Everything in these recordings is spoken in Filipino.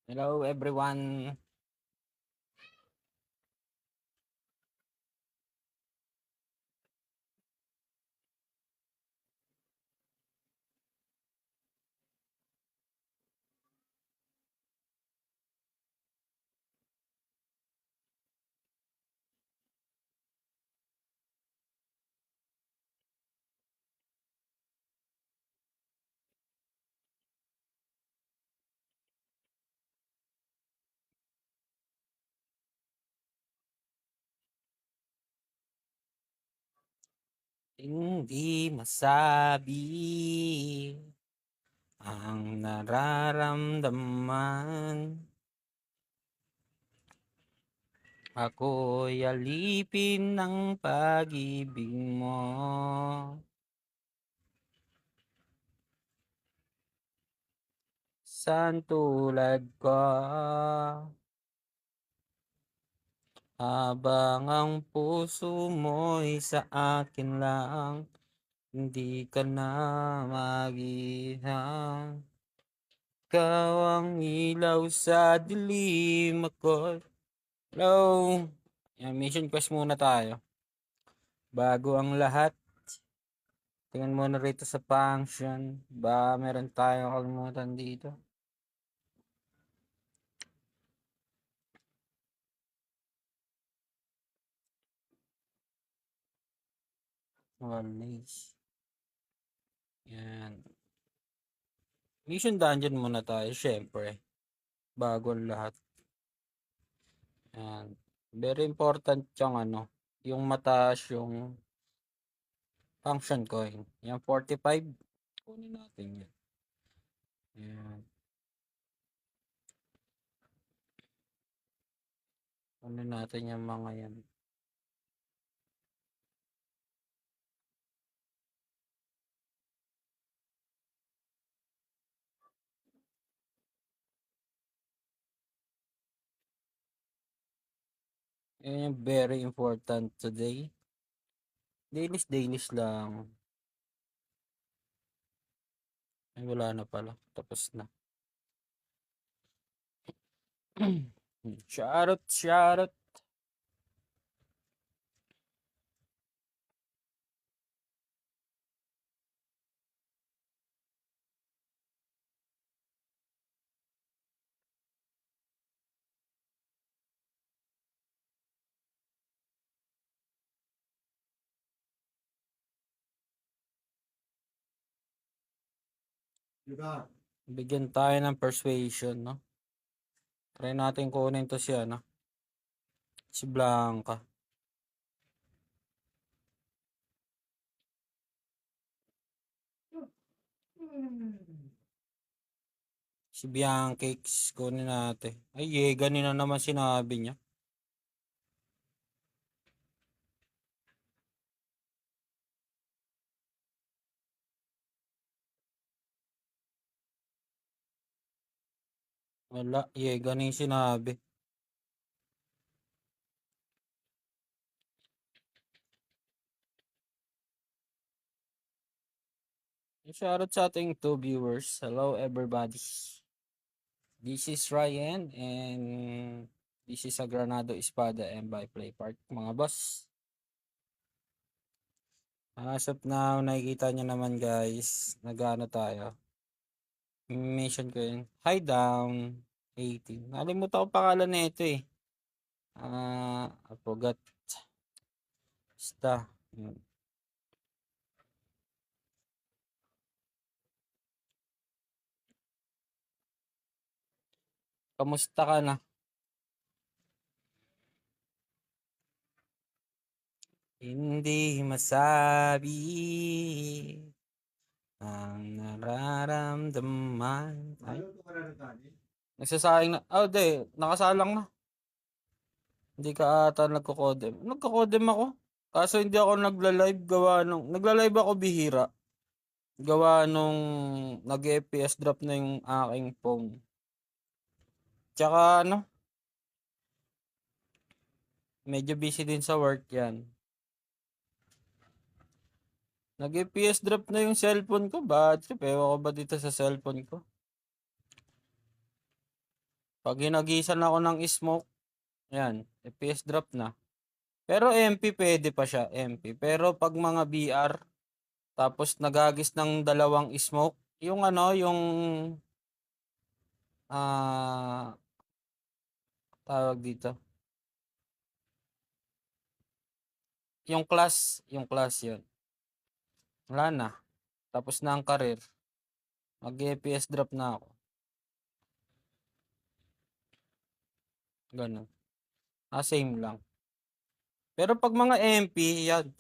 Hello everyone. Hindi masabi ang nararamdaman. Ako'y alipin ng pag-ibig mo. Saan tulad ko, habang ang puso mo'y sa akin lang, hindi ka na mag-ihang. Ikaw ang ilaw sa dilim, ako. Hello. Yan, mission quest muna tayo. Bago ang lahat, tingnan muna rito sa function. Ba meron tayong kalimutan dito. Walis. Yan. Mission dungeon muna tayo, syempre. Bago ang lahat. Yan. Very important yung yung mataas yung function coin. Yan, 45. Kunin natin yan. Yan. Kunin natin yung mga yan. Yan yung very important today. Dailies lang. Ay, wala na pala. Tapos na. Shoutout. Bigyan tayo ng persuasion, no? Try natin kunin to si Blanca. Si Biancax, kunin natin. Ay, ganina naman sinabi niya. Wala, ganin sinabi. Shoutout sa ating 2 viewers. Hello everybody. This is Ryan and this is a Granado Espada and by Play Park, mga boss. As of now, nakikita nyo naman guys, nag-ano tayo. Mission ko yun. High down 18. Nalimutan ko pangalan na ito eh. I forgot. Basta. Kamusta ka na? Hindi masabi ang nararamdaman. Ay, nagsasayang na. Oh, di. Nakasalang na. Hindi ka ata nagko-codem. Nagko-codem ako. Kaso hindi ako nagla-live gawa nung... Nagla-live ako bihira. Gawa nung nag-FPS drop na yung aking phone. Tsaka medyo busy din sa work yan. Nag-FPS drop na yung cellphone ko. Bad trip. Ewan ko ba dito sa cellphone ko? Pag ginagisan ako ng smoke, yan, FPS drop na. Pero MP pwede pa siya, MP. Pero pag mga BR, tapos nagagis ng dalawang smoke, yung ano, yung tawag dito, yung class yun. Wala na. Tapos na ang career. Mag-FPS drop na ako. Ganun. Same lang. Pero pag mga MP, yan.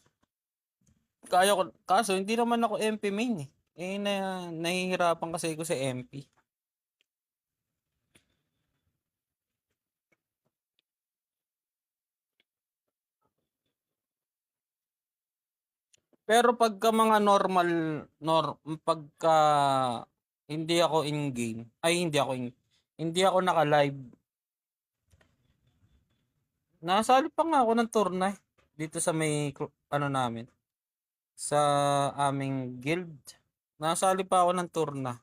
Kaya ko, kaso hindi naman ako MP main eh. Nahihirapan kasi ko sa MP. Pero pagka mga normal, pagka hindi ako in game, ay hindi ako naka-live. Nasali pa nga ako ng tournay dito sa may ano namin, sa aming guild. Nasali pa ako ng turna.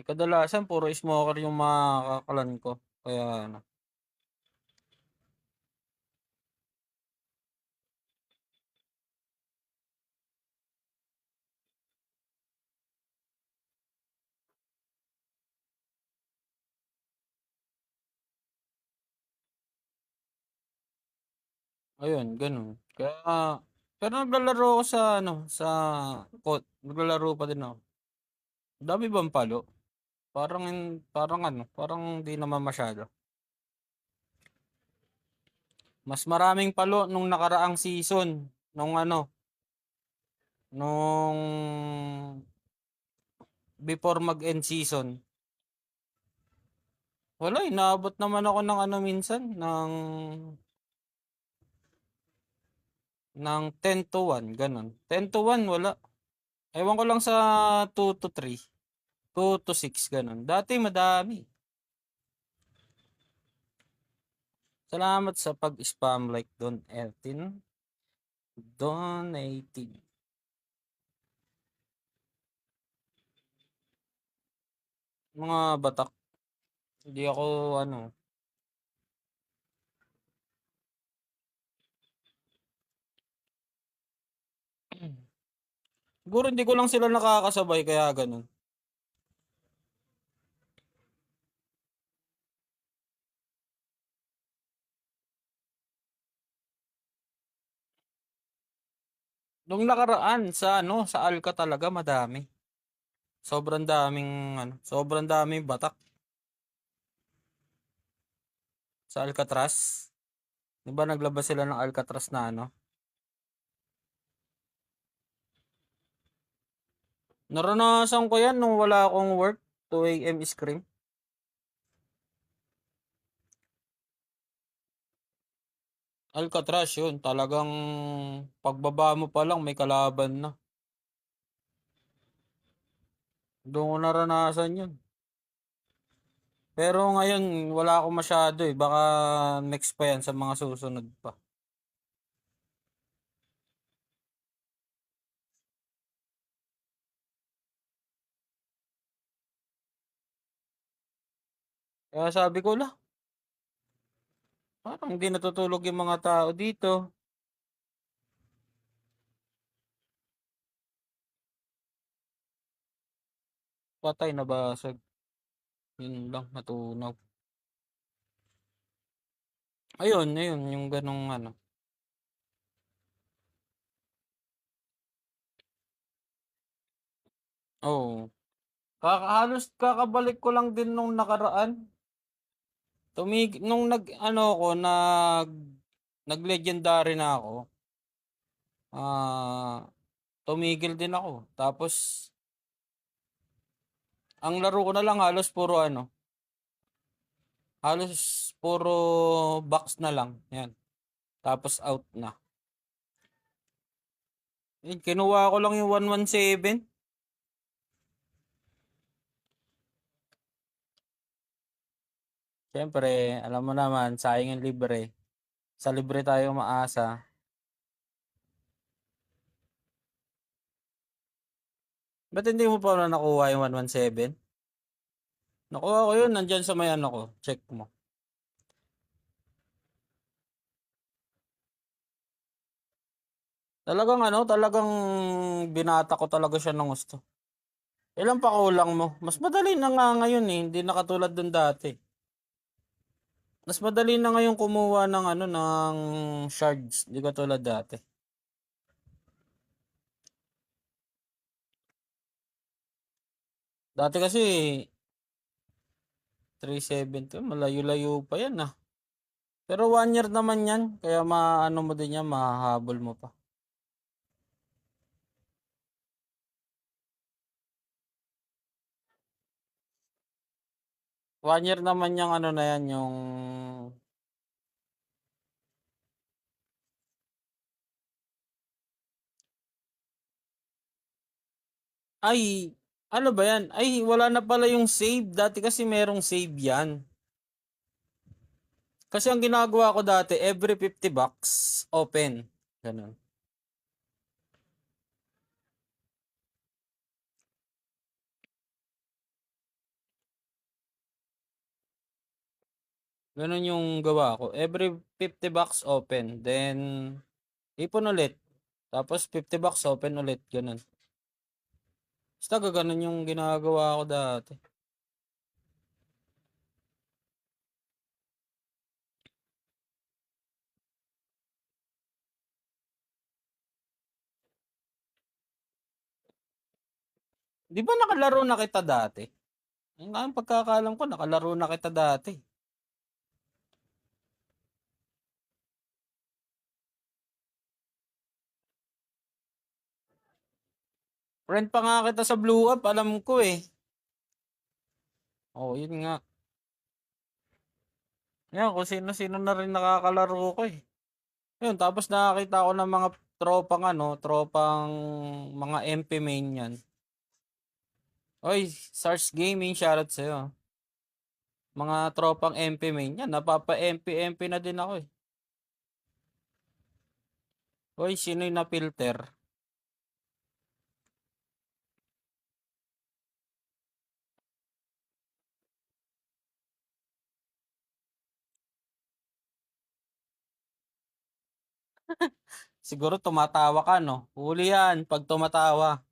Kadalasan puro smoker yung mga kakalan ko. Kaya ano. Ayun, ganun. Kaya, pero naglalaro ako sa ano, sa naglalaro pa din ako. Dami bang palo? Parang ano, parang hindi naman masyado. Mas maraming palo nung nakaraang season, nung ano, nung before mag-end season. Wala, inaabot naman ako ng ano minsan, ng 10 to 1, ganun. 10 to 1, wala. Ewan ko lang sa 2 to 3. 2 to 6, ganun. Dati madami. Salamat sa pag-spam like Don Eltin. Donating. Mga batak. Hindi ako ano. Siguro hindi ko lang sila nakakasabay kaya ganun. Nung nakaraan sa ano, sa Alca talaga madami. Sobrang daming batak sa Alcatraz. 'Di ba naglabas sila ng Alcatraz na ano? Naranasan ko 'yan nung wala akong work, 2 AM scream. Alcatraz 'yun, talagang pagbaba mo pa lang may kalaban na. Doon ko naranasan 'yun. Pero ngayon wala ako masyado eh, baka next pa 'yan sa mga susunod pa. Kaya sabi ko, "Lah, parang hindi natutulog yung mga tao dito." Patay na basag. Yun lang, natunaw. Ayun, yung ganong ano. Oo. Halos kakabalik ko lang din nung nakaraan. Nung ano ko, nag-legendary na ako. Ah, tumigil din ako. Tapos, ang laro ko na lang halos puro box na lang. Yan. Tapos out na. Kinuha ko lang yung 117. Siyempre, alam mo naman, sayang yung libre. Sa libre tayo maasa. Ba't hindi mo pa na nakuha yung 117? Nakuha ko yun, nandyan sa may ano ko. Check mo. Talagang binata ko talaga siya ng gusto. Ilan pa kulang mo? Mas madali na nga ngayon eh, hindi na katulad dun dati. Mas madali na ngayon kumuha ng ng shards, hindi katulad dati. Dati kasi 370, malayo-layo pa yan ah. Pero 1 year naman yan, kaya maano mo din yan, mahahabol mo pa. One year naman yung na yan, yung... Ay, ano ba yan? Ay, wala na pala yung save. Dati kasi merong save yan. Kasi ang ginagawa ko dati, every 50 bucks, open. Ganun. Ganun yung gawa ko. Every 50 bucks, open. Then, ipon ulit. Tapos 50 bucks, open ulit. Ganun. Basta ganun yung ginagawa ko dati. Di ba nakalaro na kita dati? Ang pagkakalam ko, nakalaro na kita dati. Friend pa nga kita sa Blue Up, alam ko eh. Oh, yun nga. Yan, kung sino-sino na rin nakakalaro ko eh. Yun, tapos nakakita ko ng mga tropang mga MP main yan. Oy, Sars Gaming, shoutout sa'yo. Mga tropang MP main yan, napapa-MP na din ako eh. Oy, sino yung na-filter? Siguro tumatawa ka, no? Huli yan pag tumatawa.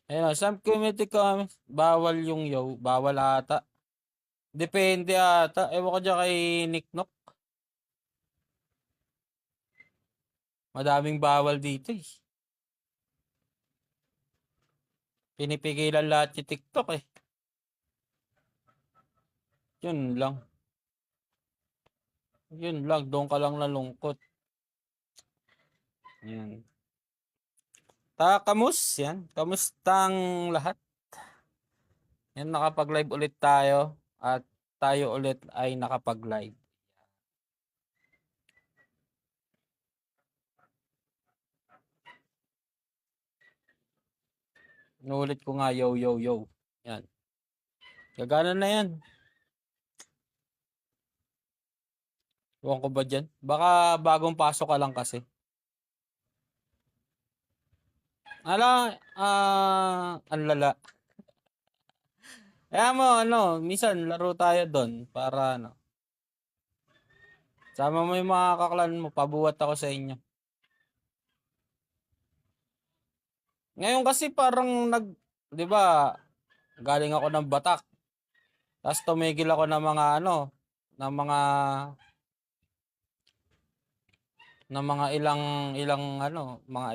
Ayun, some community comments, bawal yung bawal ata. Depende ata. Ewan ko dyan kay Nick Nock. Madaming bawal dito eh. Pinipigilan lahat yung TikTok eh. Yun lang. Yun lang, doon ka lang nalungkot. Yan. Kamus, yan. Kamustang lahat? Yan, nakapag-live ulit tayo. At tayo ulit ay nakapag-live. Inulit ko nga, yo, yo, yo. Yan. Gagana na yan. Huwag ko ba dyan? Baka bagong pasok ka lang kasi. Ang lala. Kaya mo, minsan laro tayo doon para sama mo yung mga kaklan mo, pabuhat ako sa inyo. Ngayon kasi parang di ba, galing ako ng Batak. Tapos tumigil ako ng mga mga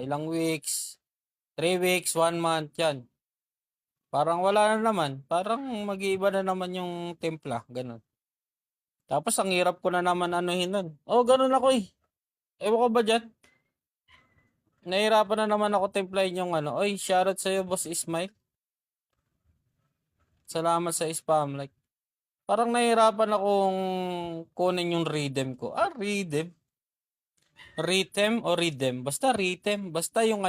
ilang weeks, 3 weeks, 1 month yan. Parang wala na naman. Parang mag-iiba na naman yung timpla. Ganun. Tapos ang hirap ko na naman anuhin nun. Oh, ganun ako eh. Ewan ko ba dyan? Nahirapan na naman ako timplahin yung Oy, shoutout sa'yo, Boss Ismail. Salamat sa spam. Like, parang nahirapan akong kunin yung rhythm ko. Rhythm? Rhythm o rhythm? Basta rhythm. Basta yung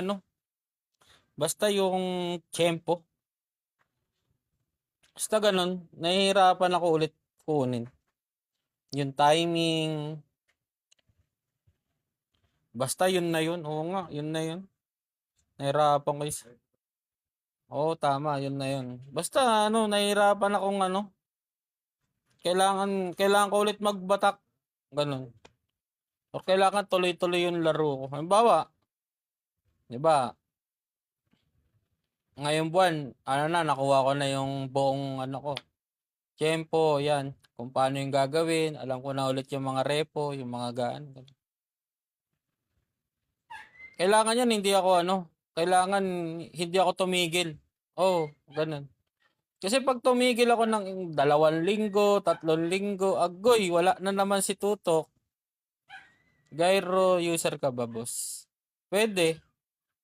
Basta yung tempo. Basta ganun. Nahihirapan ako ulit kunin. yung timing. Basta yun na yun. Oo nga, yun na yun. Nahirapan ko Oo, tama, yun na yun. Basta ano, nahirapan akong ano, kailangan ko ulit magbatak. Ganun. O kailangan tuloy-tuloy yung laro ko. Halimbawa, di ba, ngayong buwan, ano na, nakuha ko na yung buong ano ko. Tempo, yan. Kung paano yung gagawin. Alam ko na ulit yung mga repo, yung mga gaan. Kailangan yan, hindi ako ano, kailangan hindi ako tumigil. Oh, ganun. Kasi pag tumigil ako ng 2 linggo, 3 linggo, agoy, wala na naman si Tutok. Gyro user ka ba, boss? Pwede.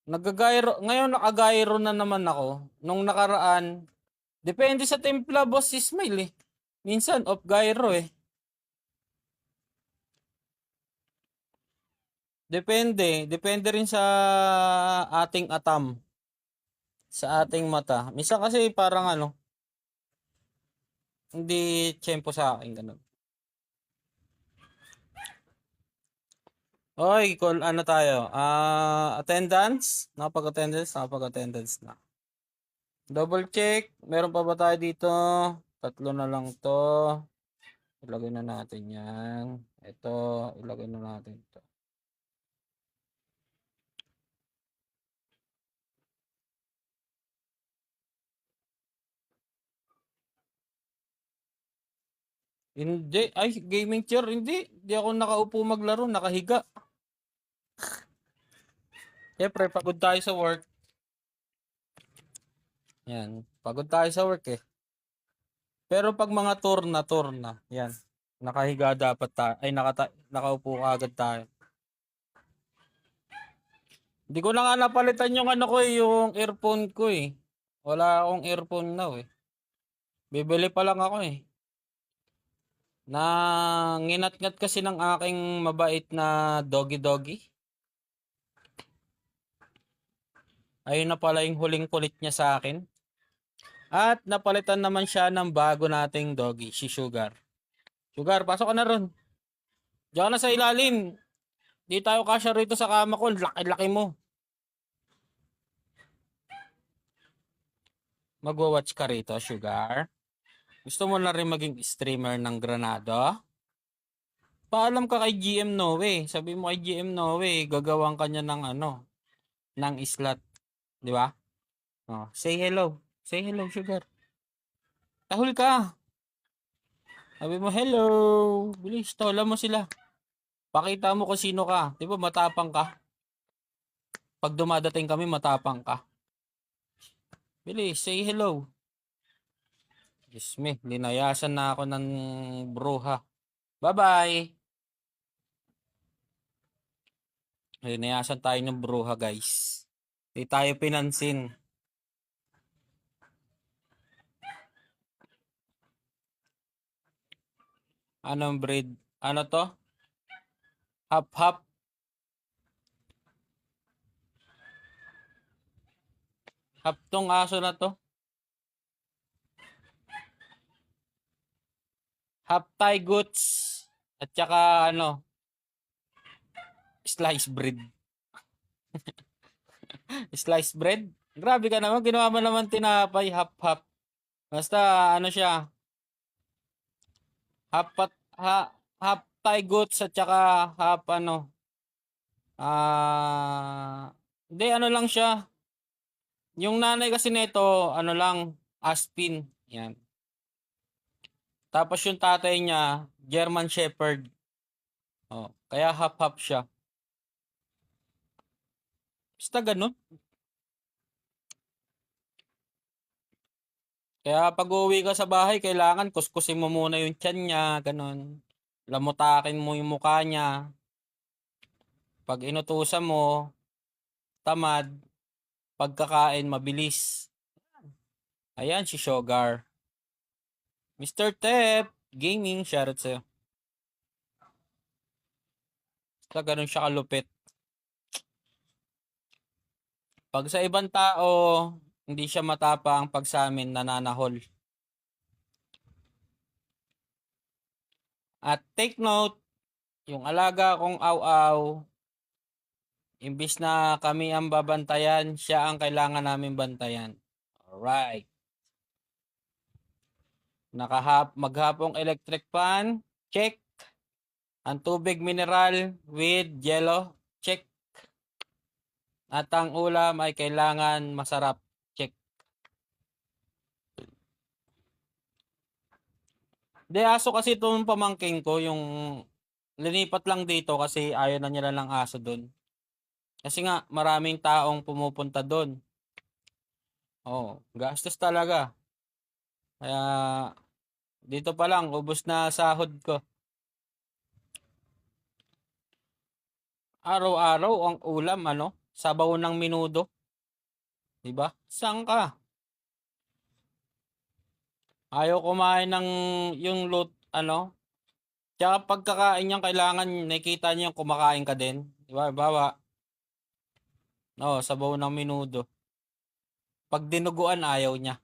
Nagga-gyro, ngayon naka-gyro na naman ako. Nung nakaraan, depende sa timpla, boss, si Smile eh. Minsan off gyro eh. Depende rin sa ating atam, sa ating mata. Minsan kasi parang ano, hindi tiyempo sa akin ganun. Oy, call ano tayo? Attendance? Nakapag-attendance na. Double check. Meron pa ba tayo dito? 3 na lang to. Ilagay na natin yan. Ito, ilagay na natin to. Hindi. Ay, gaming chair. Hindi. Hindi ako nakaupo maglaro. Nakahiga. Siyempre, pagod tayo sa work. Yan. Pagod tayo sa work eh. Pero pag mga tour na. Yan. Nakahiga dapat tayo. Ay, nakaupo agad tayo. Hindi ko na nga napalitan yung ano ko eh, yung earphone ko eh. Wala akong earphone now eh. Bibili pa lang ako eh. Nginat-ngat kasi ng aking mabait na doggy. Ayun na pala yung huling kulit niya sa akin. At napalitan naman siya ng bago nating doggy, si Sugar. Sugar, pasok ka na ron. Diyan na sa ilalim. Di tayo kasya rito sa kama ko. Laki-laki mo. Magwa-watch ka rito, Sugar. Gusto mo na rin maging streamer ng Granado? Paalam ka kay GM Noe. Sabi mo kay GM Noe, gagawang kanya ng ano, ng slot. Di ba? Oh, say hello. Say hello, Sugar. Tahol ka. Sabi mo, hello. Bilis, tola mo sila. Pakita mo kung sino ka. Di ba matapang ka? Pag dumadating kami, matapang ka. Bilis, say hello. Diyos me, linayasan na ako ng bruha. Bye-bye. Linayasan tayo ng bruha, guys. Hindi tayo pinansin. Anong breed? Ano to? Hap-hap. Hap tong aso na to. Hap Thai goods. At saka ano, slice bread. Slice bread? Grabe ka naman. Ginawa mo naman tinapay hap-hap. Basta ano siya. Hap, hap Thai goods at saka hap ano. Hindi ano lang siya. Yung nanay kasi nito, ano lang, Aspin. Yan. Tapos yung tatay niya, German Shepherd. Oh, kaya hap-hap siya. Basta ganun. Kaya pag uwi ka sa bahay, kailangan kuskusin mo muna yung tiyan niya, ganun. Lamutakin mo yung mukha niya. Pag inutusan mo, tamad. Pagkakain, mabilis. Ayan si Sugar. Mr. Tep, gaming, shoutout sa'yo. Basta ganun siya kalupit. Pag sa ibang tao, hindi siya matapang. Pag sa amin, nananahol. At take note, yung alaga kong aw-aw, imbis na kami ang babantayan, siya ang kailangan namin bantayan. Alright. Maghapong electric fan, check. Ang tubig mineral with yellow, check. At ang ulam ay kailangan masarap, check. De aso kasi itong pamangking ko, yung linipat lang dito kasi ayaw na nila ng aso doon. Kasi nga maraming taong pumupunta doon. Oh, gastos talaga. Kaya dito pa lang ubos na sahod ko. Araw-araw ang ulam sabaw ng menudo. 'Di ba? Saan ka? Ayaw kumain ng yung tsaka pagkakain niyang kailangan nakita niya yung kumakain ka din. 'Di ba? Bawa. Sabaw ng menudo. Pag dinuguan ayaw niya.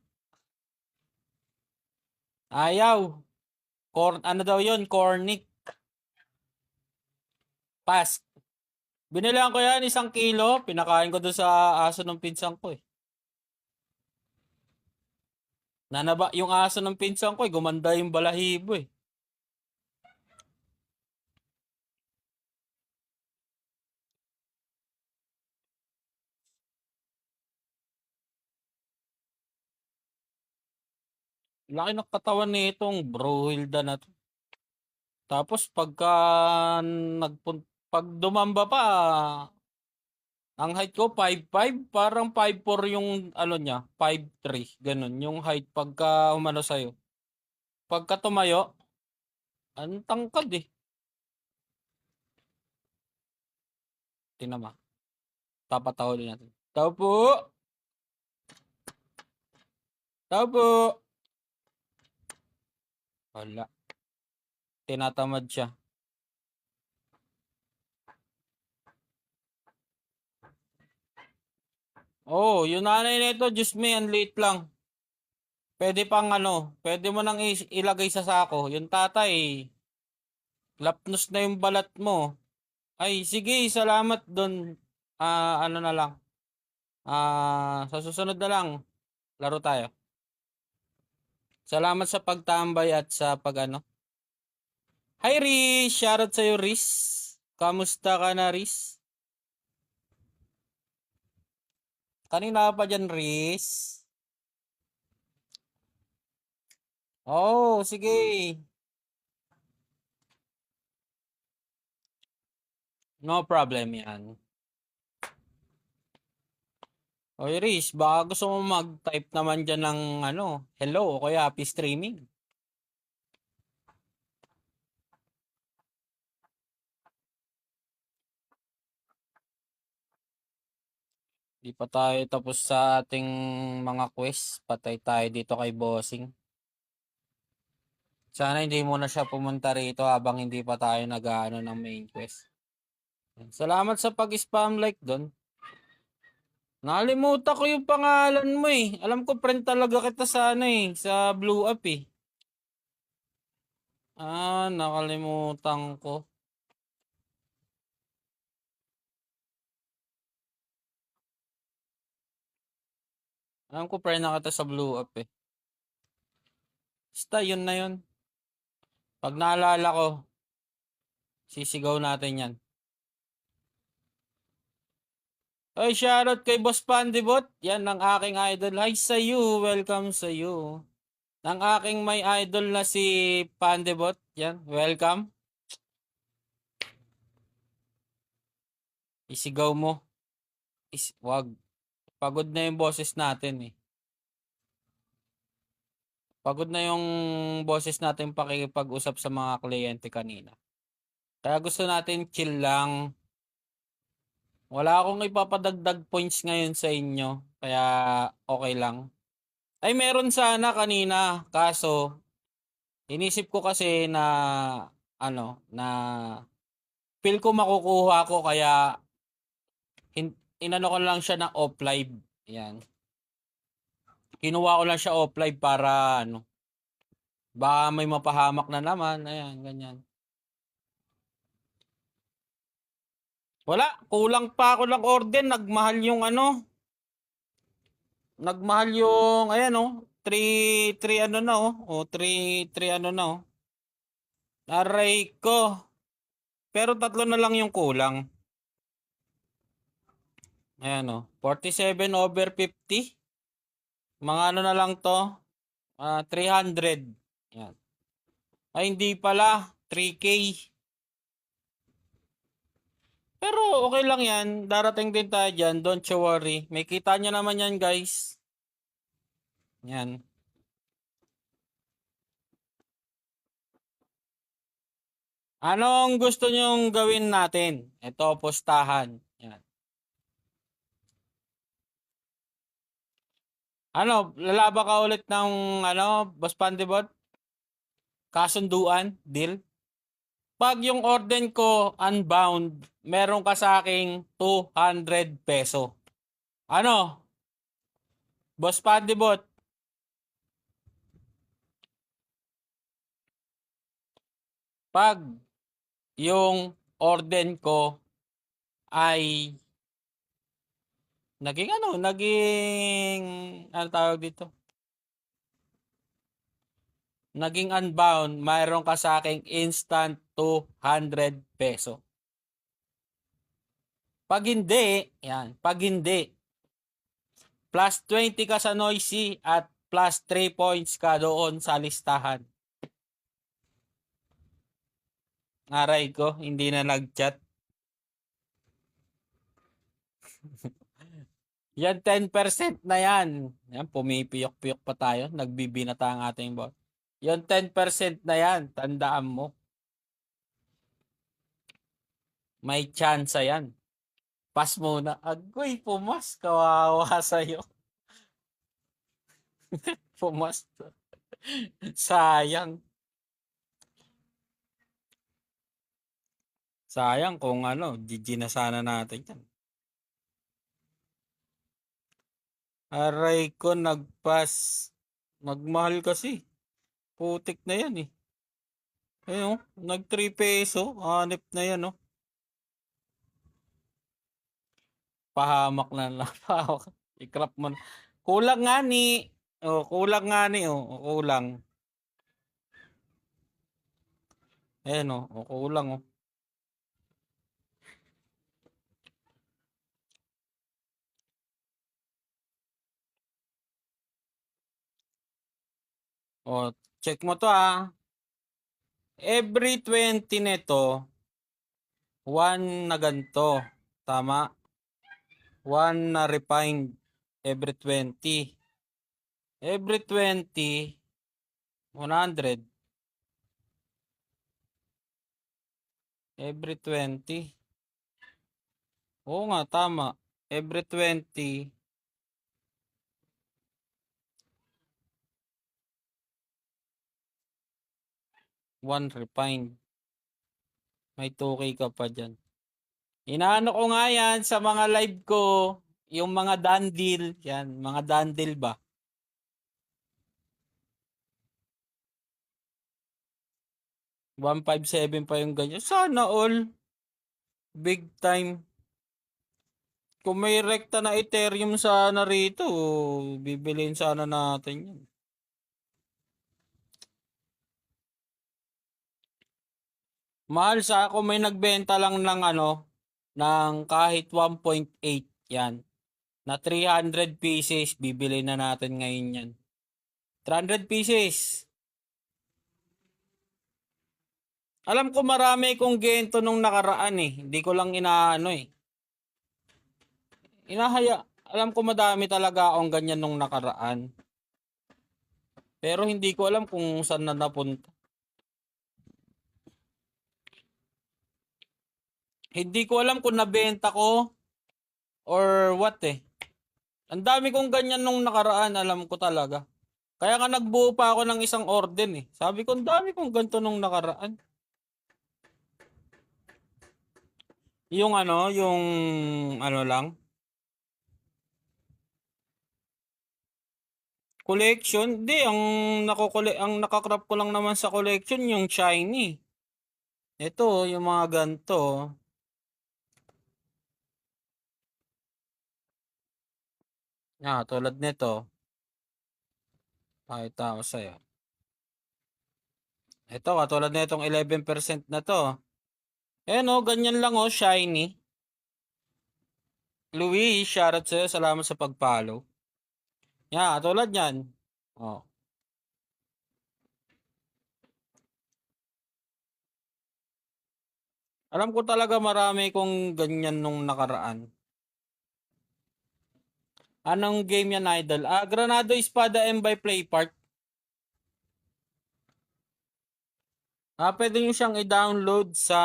Ayaw. Ano daw 'yon? Cornic. Pass. Binilang ko yan 1 kilo. Pinakain ko doon sa aso ng pinsang ko eh. Nanaba yung aso ng pinsang ko eh. Gumanda yung balahibo eh. Laki ng katawan nitong Brohilda na to. Tapos pag dumamba pa, ang height ko 5'5", parang 5'4 yung niya, 5'3", ganun yung height pagka umano sa'yo. Pagka tumayo, ang tangkad eh. Tinama. Papatawalin natin. Tao po! Tao po! Wala. Tinatamad siya. Oh, yung nanay nito, Diyos me, ang liit lang. Pwede pang pwede mo nang ilagay sa sako. Yung tatay, lapnos na yung balat mo. Ay, sige, salamat doon. Ano na lang. Sa susunod na lang, laro tayo. Salamat sa pagtambay at sa Hi, Riz! Shoutout sa'yo, Riz. Kamusta ka na, Riz? Kanina pa dyan, Riz. Oh, sige. No problem yan. Oy, Riz, baka gusto mo mag-type naman dyan ng hello o kaya happy streaming. Di pa tayo tapos sa ating mga quest. Patay tayo dito kay Bossing. Sana hindi muna siya pumunta rito habang hindi pa tayo nag-aano ng main quest. Salamat sa pag-spam like doon. Nakalimutan ko yung pangalan mo eh. Alam ko friend talaga kita sa sa Blue Up eh. Nakalimutan ko. Alam ko friend na kita sa Blue Up eh. Basta yun na yun. Pag naalala ko, sisigaw natin yan. Ay, shoutout kay Boss Pandibot. Yan ang aking idol. Hi sa you. Welcome sa you. Ng aking may idol na si Pandibot. Yan. Welcome. Isigaw mo. Wag. Pagod na yung boses natin eh. Pagod na yung boses natin pakikipag-usap sa mga kliyente kanina. Kaya gusto natin chill lang. Wala akong ipapadagdag points ngayon sa inyo. Kaya okay lang. Ay meron sana kanina. Kaso inisip ko kasi na na feel ko makukuha ko kaya inano ko lang siya na off live. Yan. Kinuha ko lang siya off live para baka may mapahamak na naman. Ayan, ganyan. Wala, kulang pa ako ng order, nagmahal yung ano, nagmahal yung ayan oh, 3 ano na oh, o 3 ano na oh. Aray ko. Pero tatlo na lang yung kulang. Ayan oh, 47/50. Mga ano na lang to, 300. Yan. Ay hindi pala, 3K. Pero okay lang yan, darating din tayo dyan, don't you worry. May kita nyo naman yan guys. Yan. Anong gusto nyong gawin natin? Ito, postahan. Yan. Ano, lalaba ka ulit ng ano, Boss Pandibot? Kasunduan? Deal? Pag yung order ko unbound, meron ka sa aking 200 peso. Ano? Boss Pandibot? Pag yung order ko ay naging ano, ano tawag dito? Naging unbound, mayroon ka sa aking instant 200 peso. Pag hindi, yan, pag hindi, plus 20 ka sa Noisy at plus 3 points ka doon sa listahan. Aray ko, hindi na nag-chat. Yan 10% na yan. Yan, pumipiyok-piyok pa tayo. Nagbibinata ang ating bot. Yan 10% na yan. Tandaan mo. May chance yan. Pass muna. Agoy, pumas. Kawawa sa'yo. Pumas. Sayang. Sayang kung ano, GG na sana natin yan. Aray ko, nagpas. Nagmahal kasi. Putik na yan eh. Ayun, nag 3 peso. Hanip na yan oh. Pahamak na lang. I-crop mo na. Kulang nga ni. Oh, kulang nga ni. Oh, kulang. Ayan oh, kulang oh. Oh, check mo to ah. Every 20 nito, 1 na ganito. Tama? 1 na refined every 20. Every 20, 100. Every 20. Oo nga, tama. Every 20, 1 refined. May 2K ka pa dyan. Inaano ko nga yan sa mga live ko, yung mga dandil, yan, mga dandil ba? $157 pa yung ganyan. Sana all. Big time. Kung may rekta na Ethereum sana rito, bibiliin sana natin yun. Mahal sa ako, may nagbenta lang ng ano, ng kahit 1.8 yan. Na 300 pieces, bibili na natin ngayon yan. 300 pieces. Alam ko marami kong gento nung nakaraan eh. Hindi ko lang inaano eh. Alam ko madami talaga akong ganyan nung nakaraan. Pero hindi ko alam kung saan na napunta. Hindi ko alam kung nabenta ko or what eh. Ang dami kong ganyan nung nakaraan, alam ko talaga. Kaya nga nagbuo pa ako ng isang order eh. Sabi ko, ang dami kong ganito nung nakaraan. Yung ano lang. Collection, di ang nakakrop ko lang naman sa collection yung shiny. Ito, yung mga ganto. Tulad nito. Pakita ko sa'yo. Ito, katulad nitong 11% na to. Ganyan lang shiny. Louis, shoutout sa'yo. Salamat sa pag-follow. Katulad yan. Oh. Alam ko talaga marami kong ganyan nung nakaraan. Anong game yan, Idol? Granado Espada M by Playpark. Pwede nyo siyang i-download sa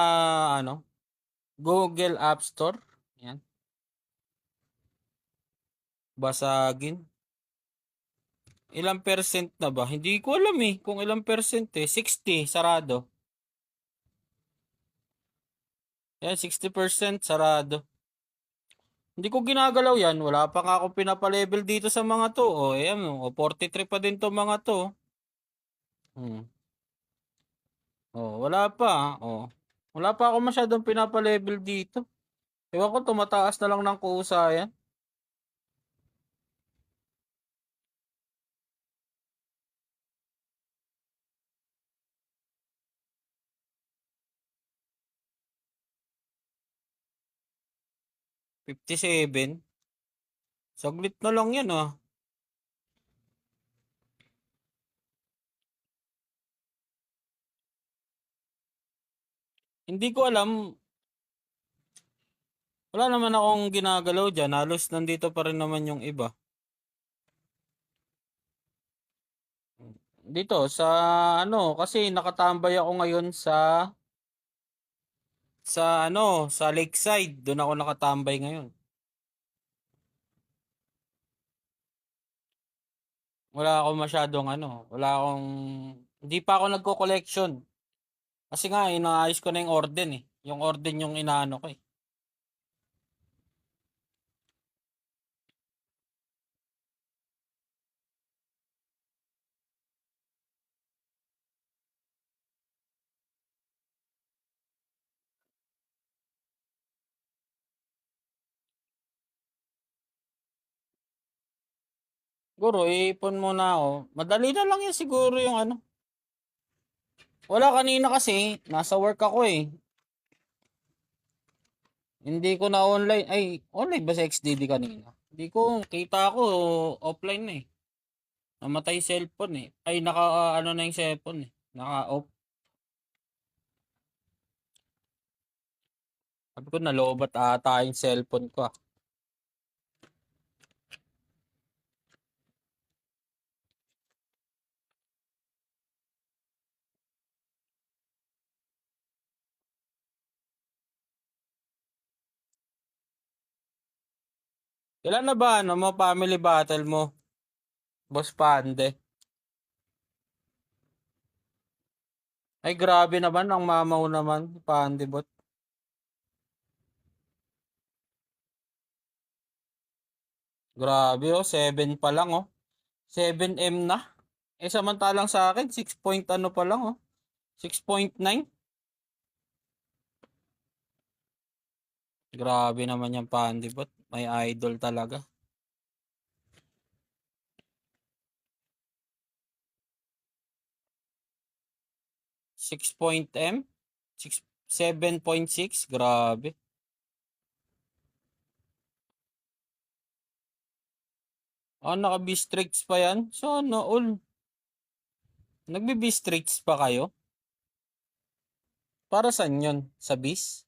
Google App Store. Yan. Basagin. Ilang percent na ba? Hindi ko alam kung ilang percent 60, sarado. Yan, 60% sarado. Hindi ko ginagalaw yan. Wala pa nga akong pinapalevel dito sa mga to. 43 pa din to mga to. Wala pa. Wala pa ako masyadong pinapalevel dito. Ewan ko, tumataas na lang ng kusa yan. $57. Saglit na lang yan Hindi ko alam. Wala naman akong ginagalaw dyan. Halos nandito pa rin naman yung iba. Dito sa kasi nakatambay ako ngayon sa Lakeside. Doon ako nakatambay ngayon. Wala akong masyadong hindi pa ako nagko-collection. Kasi nga inaayos ko na yung orden Yung orden yung inaano ko Siguro, ipon muna ako. Madali na lang yan siguro yung Wala kanina kasi, nasa work ako Hindi ko na online. Ay, online ba sa XDD kanina? Hindi ko, kita ko, offline na Namatay cellphone Ay, na yung cellphone Naka-off. Sabi ko, nalobat ata yung cellphone ko Kailan na ba, mo family battle mo? Boss Pande. Ay, grabe naman, ang mamaw naman, Pande bot. Grabe 7 pa lang 7M na. Samantalang sa akin, 6 point pa lang 6.9. Grabe naman yung Pande bot. May idol talaga. .M? 7.6? Grabe. Naka-bistrix pa yan? Sana all. Nagbi-bistrix pa kayo? Para saan yun? Sa bis?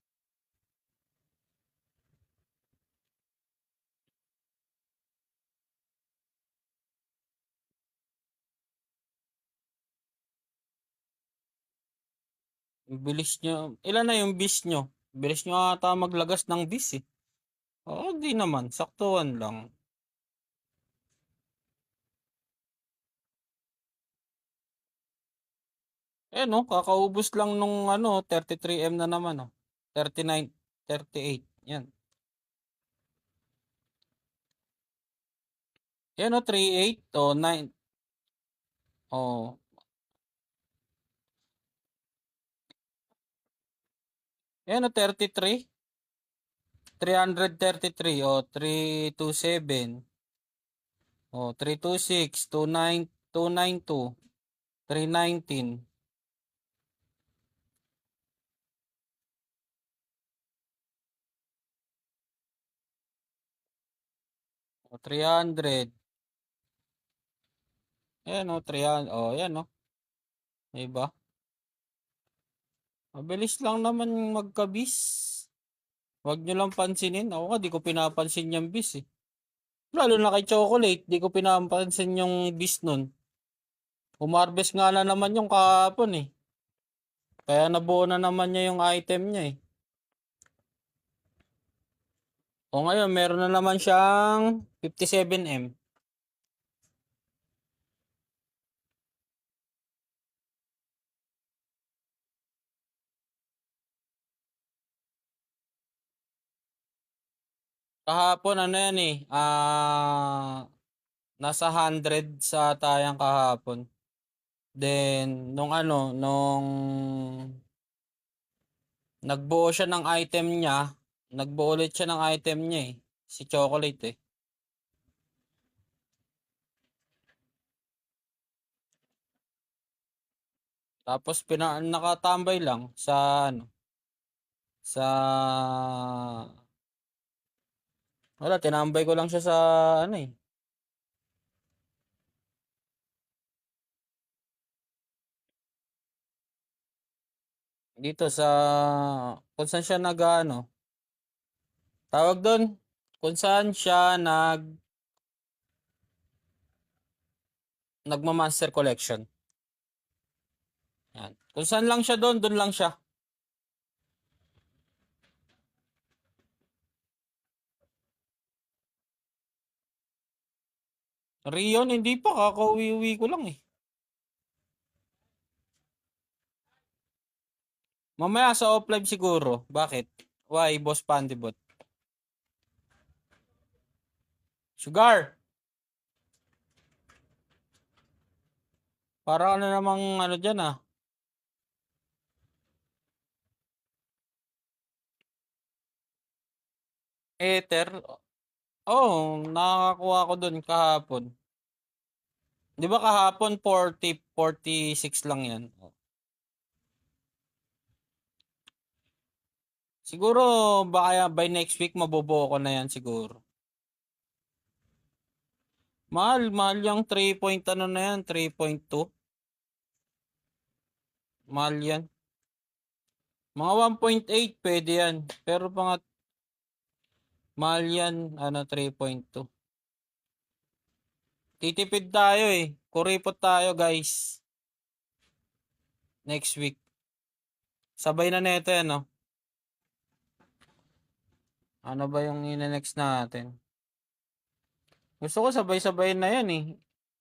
Bilis nyo. Ilan na yung bis nyo? Bilis nyo ata maglagas ng bis di naman. Saktuhan lang. Kakaubos lang nung 33M na naman 39, 38. Yan. Yan 38 9. Yan 33. 333 327. Oh, 326, 29, 292, 319. Oh, 300. Ayan oh, 300. Oh, ayan oh. Diba? Mabilis lang naman magkabis. Huwag nyo lang pansinin. Ako nga, di ko pinapansin yung bis eh. Lalo na kay Chocolate, di ko pinapansin yung bis nun. Umarbes nga na naman yung kahapon eh. Kaya nabuo na naman niya yung item niya eh. O ngayon, meron na naman siyang 57M. Kahapon ano yan eh. Nasa 100 sa tayang kahapon. Then, nung nagbuo siya ng item niya, nagbuo ulit siya ng item niya eh. Si Chocolate eh. Tapos nakatambay lang sa ano, sa wala, tinambay ko lang siya sa ano eh. Dito sa kung saan siya ano, tawag doon, kung saan siya nagma-Monster Collection. Yan. Kung saan lang siya doon lang siya. Rion, hindi pa, kakauwi-uwi ko lang eh. Mamaya sa off-live siguro. Bakit? Why, Boss Pandibot? Sugar! Para ano namang ano dyan ah. Ether. Oh, nakakuha ko doon kahapon. Di ba kahapon 40, 46 lang yan? Siguro baka by next week mabubuo ko na yan siguro. Mahal yung 3 point ano na yan, 3.2. Mahal yan. Mga 1.8 pwede yan. Pero mga mahal yan, ano 3.2. Titipid tayo eh. Kuripot tayo guys. Next week. Sabay na neto yan, no? Ano ba yung ine-next natin? Gusto ko sabay-sabay na yan eh.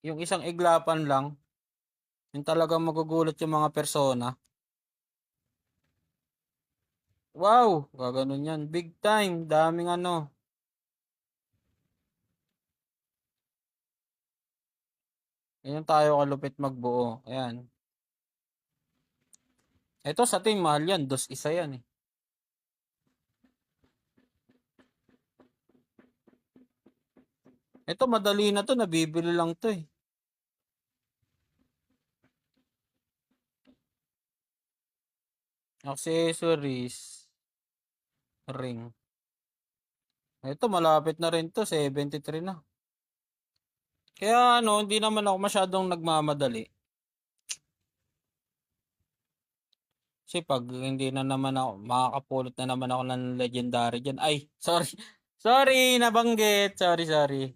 Yung isang iglapan lang. Yung talagang magugulat yung mga persona. Wow! Gaganon yan. Big time. Daming ano. Yan tayo kalupit magbuo. Ayan. Ito sa atin mahal yan. Dos isa yan eh. Ito madali na to. Nabibili lang to eh. Accessories. Ring. Ito malapit na rin to. 73 na. Kaya ano, hindi naman ako masyadong nagmamadali. Kasi pag hindi na naman ako, makakapulot na naman ako ng legendary dyan. Ay, sorry. Sorry, nabanggit. Sorry.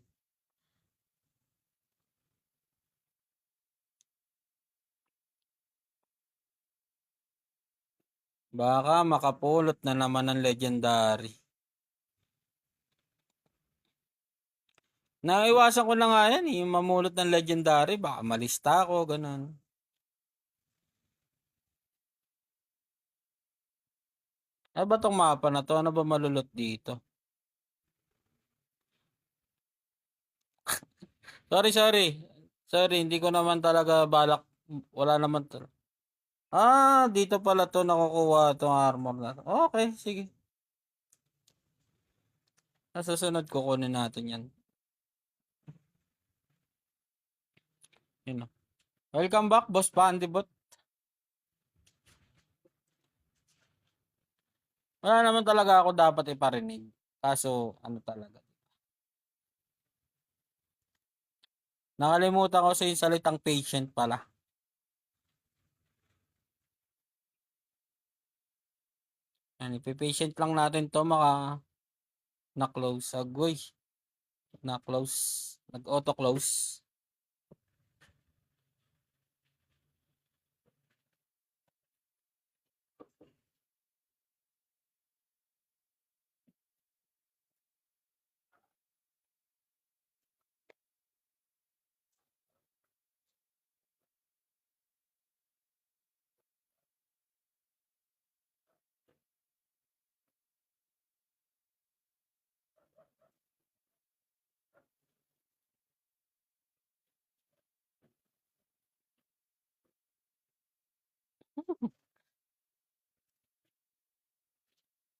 Baka makapulot na naman ng legendary. Naiwasan ko na nga yan eh, yung mamulot ng legendary. Baka malista ako, ganun. Ano ba tong mapa na to? Ano ba malulot dito? Sorry. Sorry, hindi ko naman talaga balak. Wala naman to. Dito pala to nakukuha tong armor na to. Okay, sige. Sa susunod kukunin natin yan. Yun, oh. Welcome back, Boss Pandibot. Wala naman talaga ako dapat iparinig. Kaso, ano talaga. Nakalimutan ko sa yung salitang patient pala. Yan, ipipatient lang natin to na-close. Agoy. Na-close. Nag-auto-close.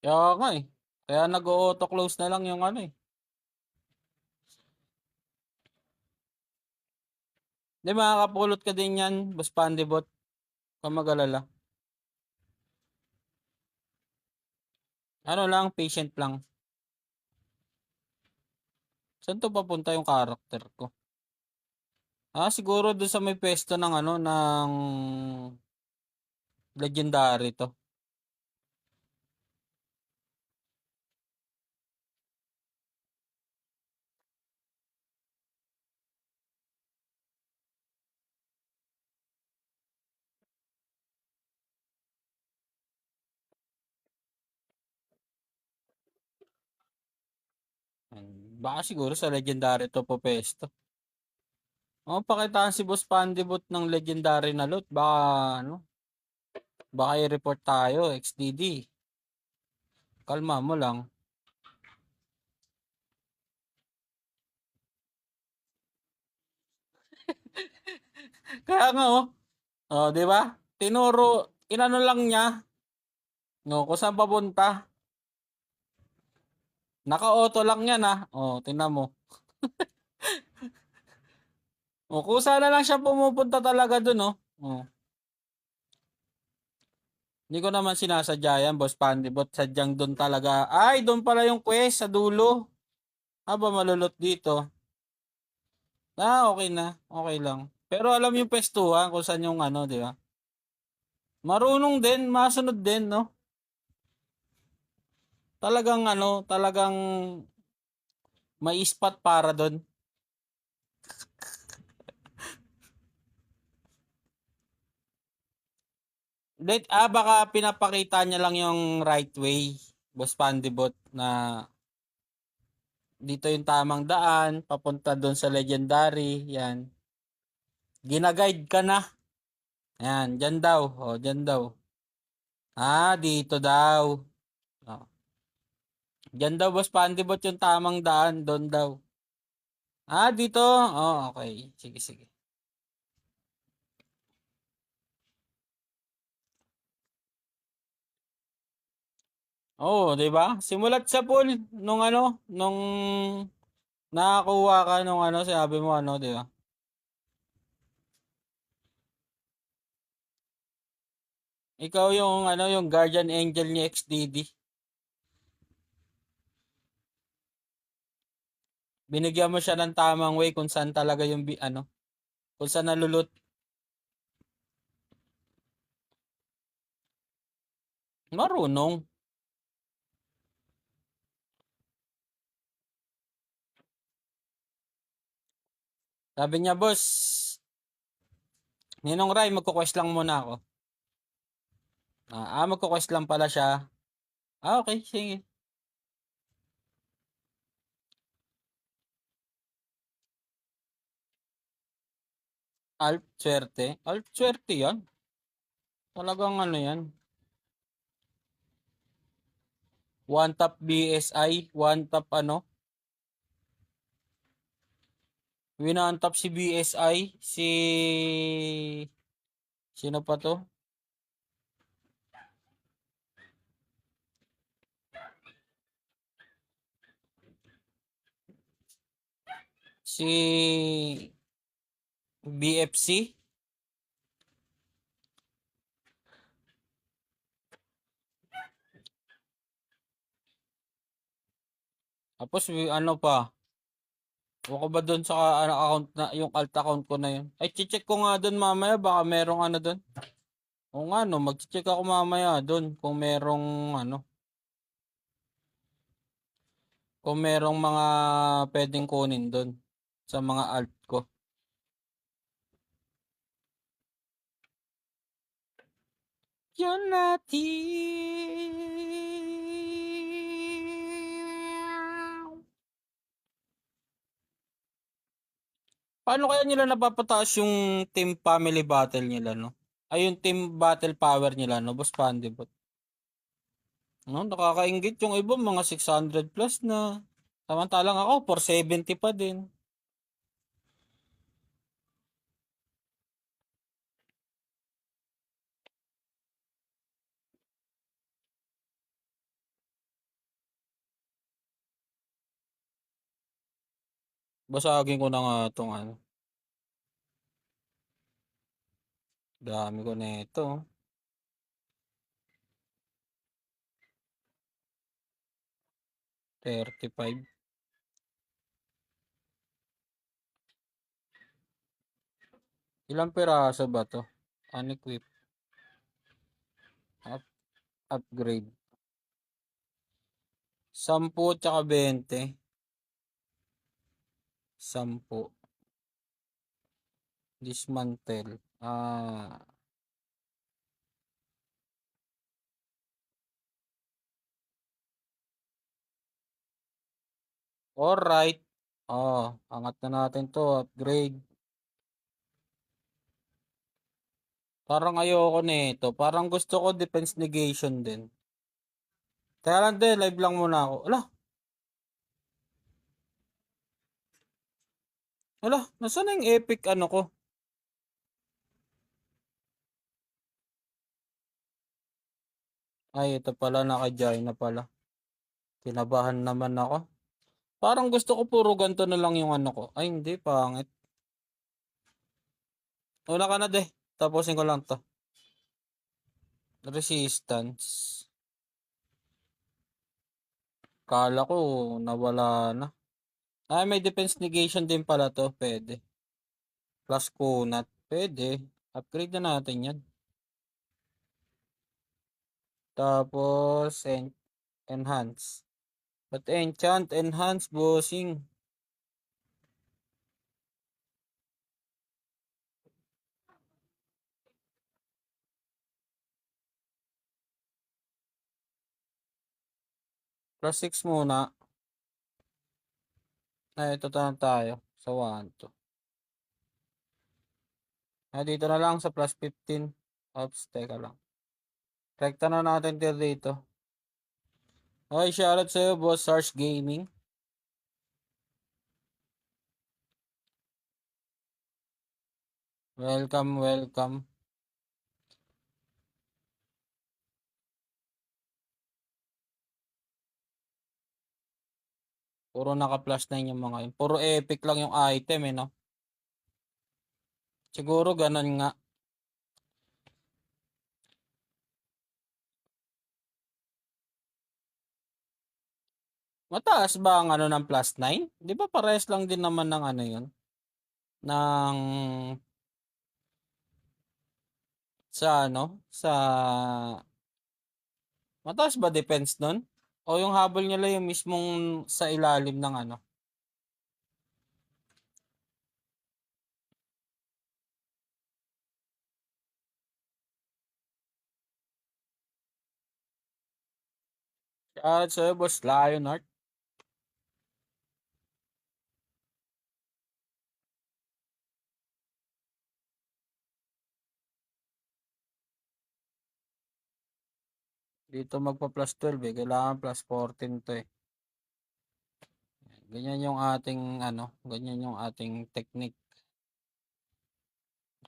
Kaya nga eh. Kaya nag-auto-close na lang yung ano eh. Di makakapulot ka din yan, Boss Pandibot. Kung mag-alala. Ano lang, patient lang. Saan to papunta yung character ko? Siguro doon sa may pwesto ng ano, ng legendary to. Baka siguro sa legendary to po pwesto. Pakitaan si Boss Pandibot ng legendary na loot. Baka, ano, baka i-report tayo, XDD. Kalma mo lang. Kaya nga, oh. Oh, di ba? Tinuro, inano lang niya. No, kung saan papunta. Naka-auto lang yan, ah. Oh, tingnan mo. Oh, kung saan na lang siya pumupunta talaga dun, oh. Oh. Hindi ko naman sinasadya yan, Boss Pandibot. Sadyang doon talaga. Ay, doon pala yung quest sa dulo. Haba malulot dito. Okay na. Okay lang. Pero alam yung pwestuhan kung saan yung ano, di ba? Marunong din, masunod din, no? Talagang ano, talagang may spot para doon. Baka pinapakita niya lang yung right way, Boss Pandibot, na dito yung tamang daan, papunta doon sa legendary, yan. Ginaguide ka na. Yan, dyan daw. Dyan daw. Dito daw. Oh. Dyan daw, Boss Pandibot, yung tamang daan, doon daw. Dito. Okay. Sige, sige. Di ba? Simulat sa pool nung ano, nung nakakuha ka nung ano, sabi mo ano, di ba? Ikaw yung ano, yung guardian angel ni XDD. Binigyan mo siya ng tamang way kung saan talaga yung ano, kung saan nalulot. Marunong. Sabi niya, boss, Ninong Ray, magko-quest lang muna ako. Magko-quest lang pala siya. Okay, sige. Alt swerte. Alt swerte yan. Talagang ano yan. One tap BSI, one tap ano. Winantap si BSI, sino pa to? Si BFC. Tapos ano pa? Ako ba doon sa ano, account na yung alt account ko na yun? Ay, check ko nga doon mamaya baka merong ano doon. O nga no, mag-check ako mamaya doon kung merong ano, kung merong mga pwedeng kunin doon sa mga alt ko. Yun natin. Paano kaya nila napapataas yung team family battle nila, no? Ay, yung team battle power nila, no? Boss Pandibot. No, nakakaingit yung iba, mga 600 plus na. Samantalang ako, 470 pa din. Basagin ko na nga itong ano. Dami ko na ito. 35. Ilang piraso ba to? Unequip. Up, upgrade. 10 tsaka 20. 10. Dismantle. Alright. Angat na natin to. Upgrade. Parang ayoko nito. Parang gusto ko defense negation din. Kaya lang din, live lang muna ako. Nasaan na yung epic ano ko? Ay, ito pala, naka-join na pala. Kinabahan naman ako. Parang gusto ko puro ganito na lang yung ano ko. Ay, hindi, pangit. Una ka na, de. Tapusin ko lang to. Resistance. Kala ko, nawala na. Ay, may defense negation din pala to. Pwede. Plus kunat. Pwede. Upgrade na natin yan. Tapos, enhance. But enchant, enhance, bossing. Plus 6 muna. Ay, ito na tayo. Sa 1, 2. Ay, dito na lang sa plus 15. Oops, teka lang. Rekta na natin dito. Okay, shoutout sa'yo, boss Sars Gaming. Welcome, welcome. Puro naka-plus 9 yung mga yun. Puro epic lang yung item, no? Siguro ganun nga. Mataas ba ang ano ng plus 9? Di ba pares lang din naman ng ano yun? Ng sa ano? Sa mataas ba defense nun? O yung habol nila yung mismong sa ilalim ng ano? At sa'yo, boss Lionheart. Dito magpa plus 12 eh. Kailangan plus 14 to eh. Ganyan yung ating ano, ganyan yung ating technique.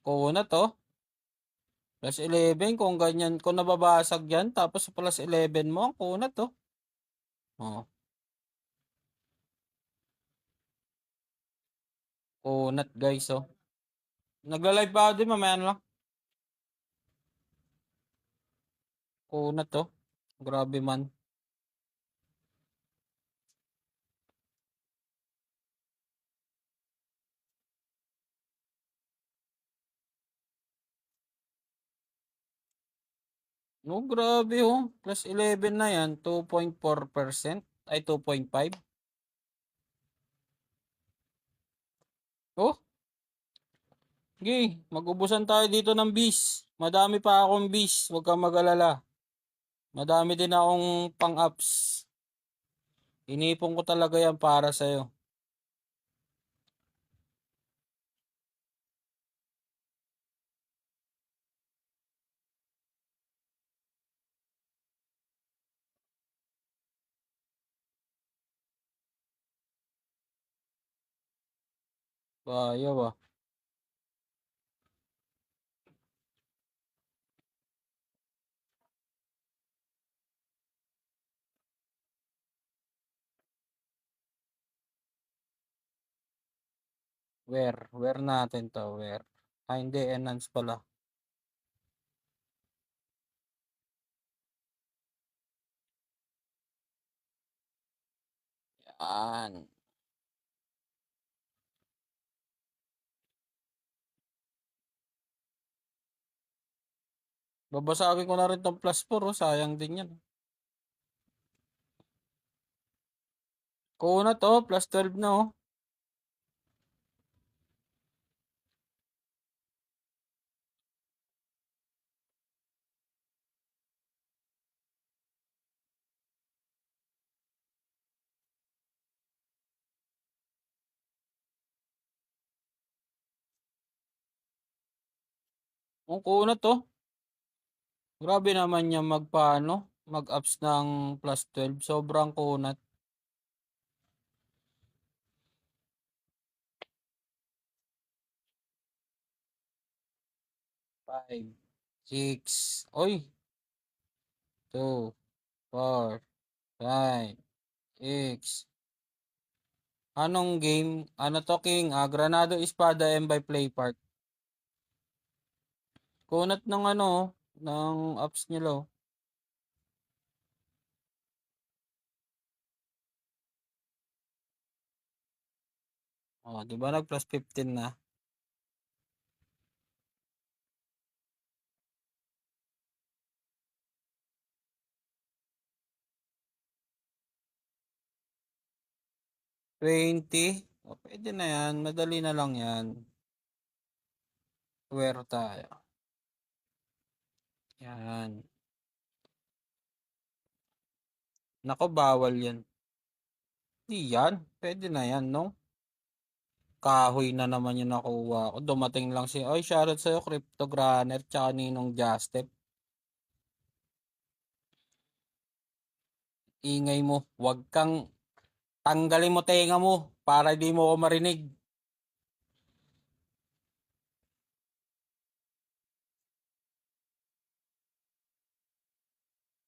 Kuna to. Plus 11 kung ganyan, kung nababasag yan, tapos plus 11 mo, ang kuna to. Oh, kunat guys oh. Nagla-live pa ako din, mamaya na lang. Kunat to. Grabe man. No, grabe oh. Plus 11 na yan. 2.4%. Ay, 2.5. Oh, okay. Mag-ubusan tayo dito ng bis. Madami pa akong bis. Huwag kang mag-alala. Madami din akong pang-ups. Inipon ko talaga yan para sa'yo. Bayaw ah. Where natin to? Where? Ah, hindi. Enhance pala. Yan. Babasagin ko na rin tong plus 4. Oh. Sayang din yan. Kuna to. Plus 12 na oh. Ang kuna to. Grabe naman niya magpaano. Mag-ups ng plus 12. Sobrang kunat. 5, 6, oy, 2, 4, 5, 6. Anong game? Ano to, King? Ah, Granado Espada M by Play Park. Kunat ng ano, ng apps nila. Oh, di ba nag plus 15 na? $20. Oh, pwede na yan. Madali na lang yan. Where tayo? Yan. Nako, bawal yan. Di yan. Pwede na yan, no? Kahoy na naman yung nakuha ko. Dumating lang si... Oy, shoutout sa'yo, Cryptogranner, tsaka Ninong Justep. Ingay mo. Huwag kang... Tanggalin mo tenga mo para di mo ko marinig.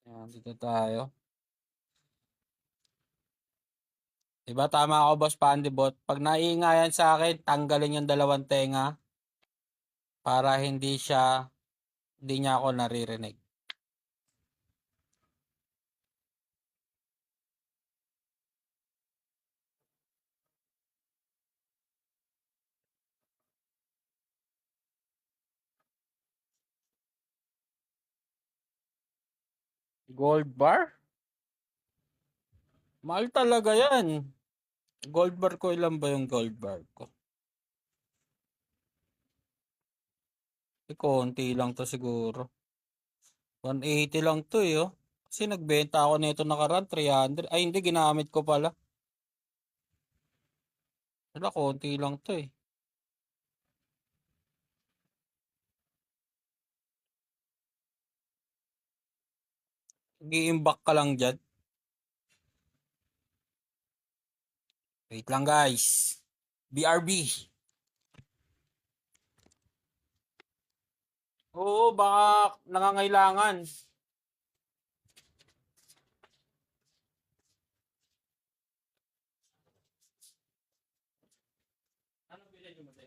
Yan, dito tayo. Diba tama ako, Boss Pandibot? Pag naiingayan sa akin, tanggalin yung dalawang tenga para hindi niya ako naririnig. Gold bar? Mahal talaga yan. Gold bar ko, ilan ba yung gold bar ko? Konti lang to siguro. 180 lang to eh, oh. Kasi nagbenta ako nito nakaraan, 300. Ay, hindi, ginamit ko pala. Wala, konti lang to eh. Gi-imbak ka lang dyan. Wait lang guys. BRB. Oo, baka nangangailangan. Ano bilhin mo, te?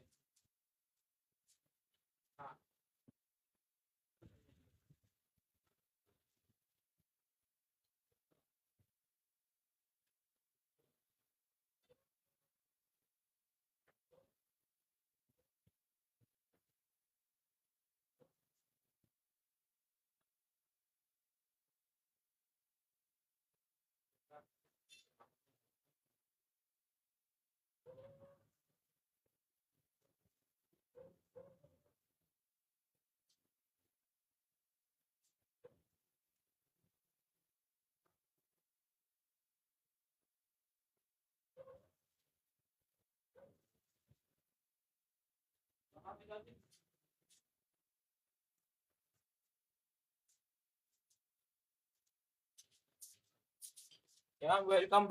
Yan, welcome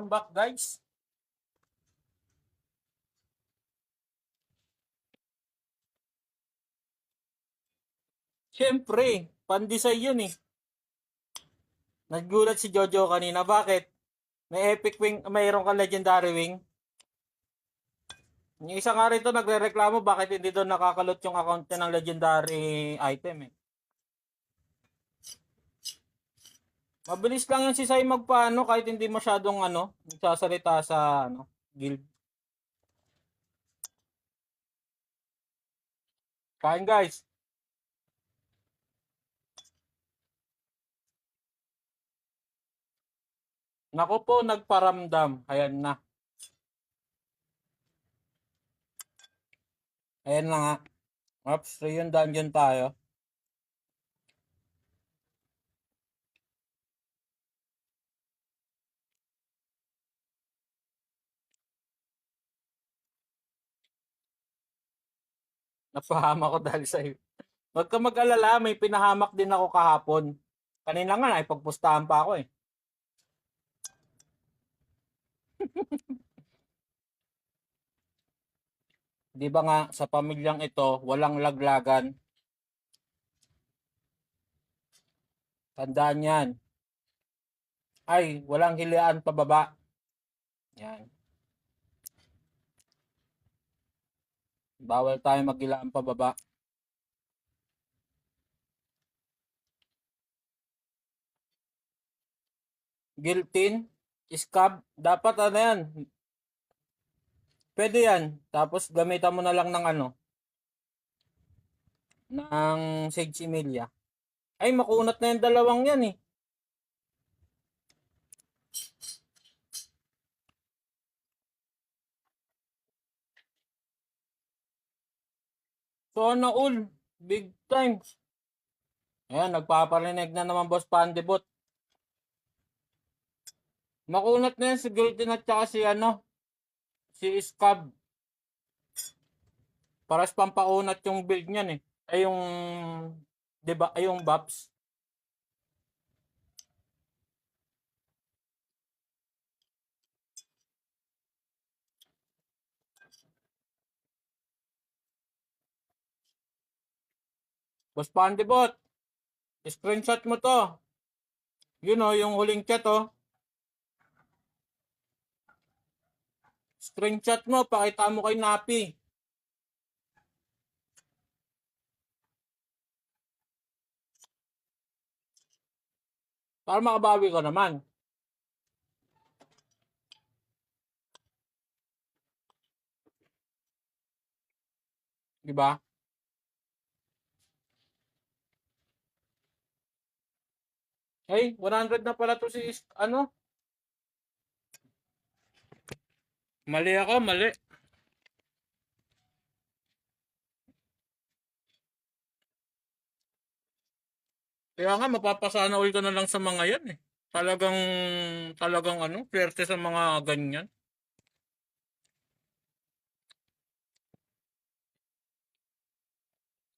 back guys. Siyempre, pandesal yun eh. Nagulat si Jojo kanina, bakit? May epic wing, mayroon ka legendary wing. Yung isa nga rito nagrereklamo bakit hindi doon nakakalot yung account niya ng legendary item eh. Mabilis lang yan si Sai magpaano kahit hindi masyadong nagsasalita sa guild. Kain guys. Nako po, nagparamdam. Ayan na. Ayan na nga. Ops, yung dungeon tayo. Napahama ko dahil sa'yo. Huwag ka mag-alala, may pinahamak din ako kahapon. Kanina nga, naipagpustahan pa ako eh. Di ba nga, sa pamilyang ito, walang laglagan. Tandaan yan. Ay, walang hilian pababa. Yan. Bawal tayo maghilaan pababa. Guiltin, scab, dapat yan. Pwede yan. Tapos gamitan mo na lang ng ng Sage Emilia. Ay, makunat na yung dalawang yan eh. Sana all. Big time. Ayan, nagpaparinig na naman Boss Pandibot. Makunat na yan si Guiltin at saka si Scab. Paras pampaunat yung build niyan eh. Ay yung, diba, ay yung buffs. Boss Pandibot, screenshot mo to. Yun o, yung huling chat o. Screenshot mo, pakita mo kay Napi. Para makabawi ko naman. Diba? Ay, 100 na pala to si Mali ako, mali. Kaya nga, mapapasana all ka na lang sa mga yan eh. Talagang flerte sa mga ganyan.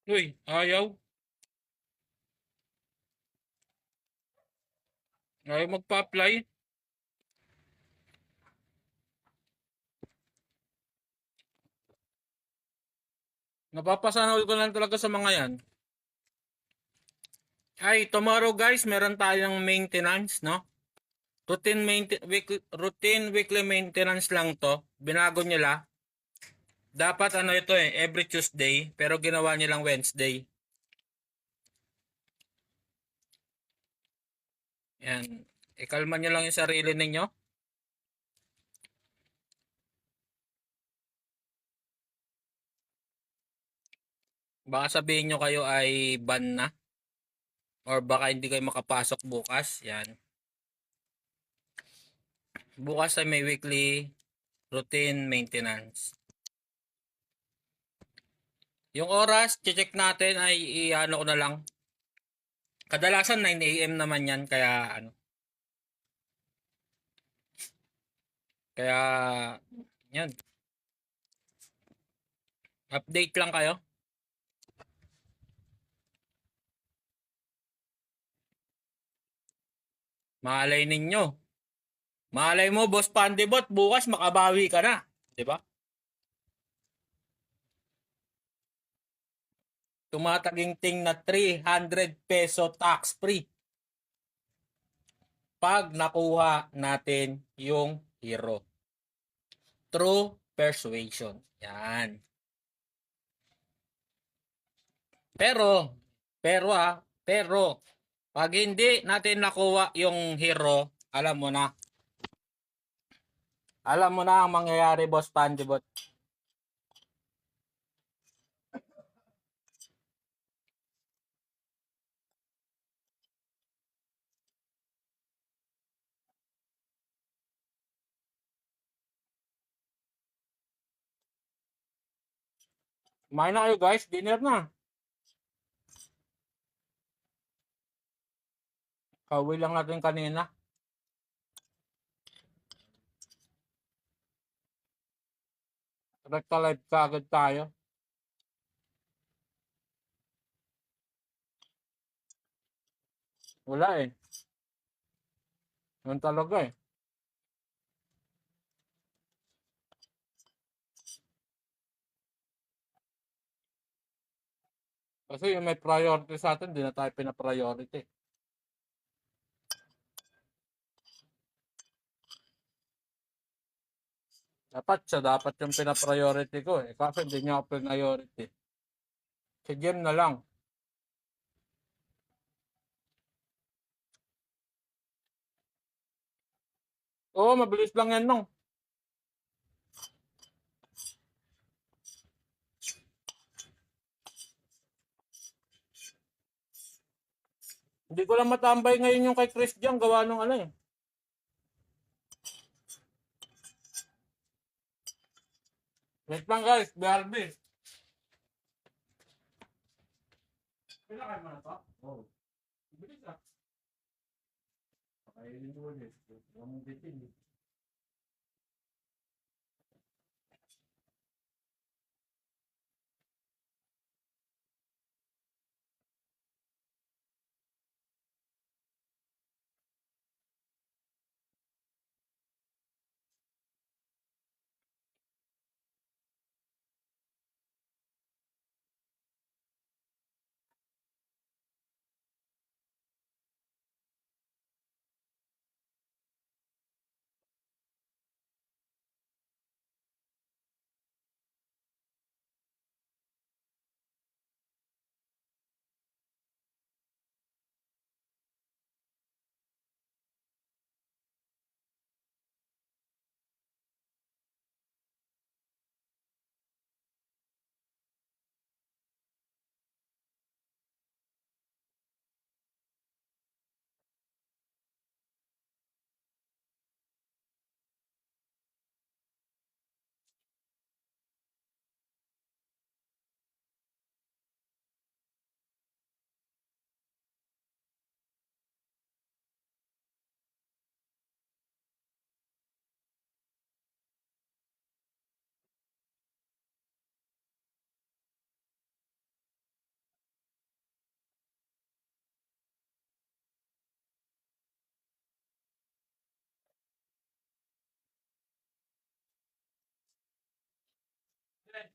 Uy, ayaw. Ayaw magpa-apply. Napapasana all ka na lang talaga sa mga yan. Ay, tomorrow guys, meron tayong maintenance, no? Routine weekly maintenance lang to. Binago nila. Dapat ito every Tuesday, pero ginawa nilang Wednesday. Yan. Ikalma nyo lang yung sarili ninyo. Baka sabihin nyo kayo ay ban na. Or baka hindi kayo makapasok bukas. Yan. Bukas ay may weekly routine maintenance. Yung oras, check natin ay ko na lang. Kadalasan 9 AM naman yan. Kaya yan. Update lang kayo. Malay ninyo. Malay mo, Boss Pandibot, bukas makabawi ka na. Diba? Tumataginting na 300 peso tax free pag nakuha natin yung hero. Through persuasion. Yan. Pero, pag hindi natin nakuha yung hero, alam mo na. Alam mo na ang mangyayari, Boss Pandibot. Kumain na kayo guys, dinner na. Kauwi lang natin kanina. Rekta live ka agad tayo. Wala eh. Yun talaga eh. Kasi yung may priority sa atin, di na tayo pina-priority. Dapat yung pina-priority ko eh. Kasi hindi niya ako priority. Si Jem na lang. Oo, mabilis lang yan nung. Hindi ko lang matambay ngayon yung kay Christian gawa nung ano eh. Wait lang guys, BRB. Kailangan mo na to? Oo. Bilis ah. Pakainin mo ulit. Huwag mong bitin eh.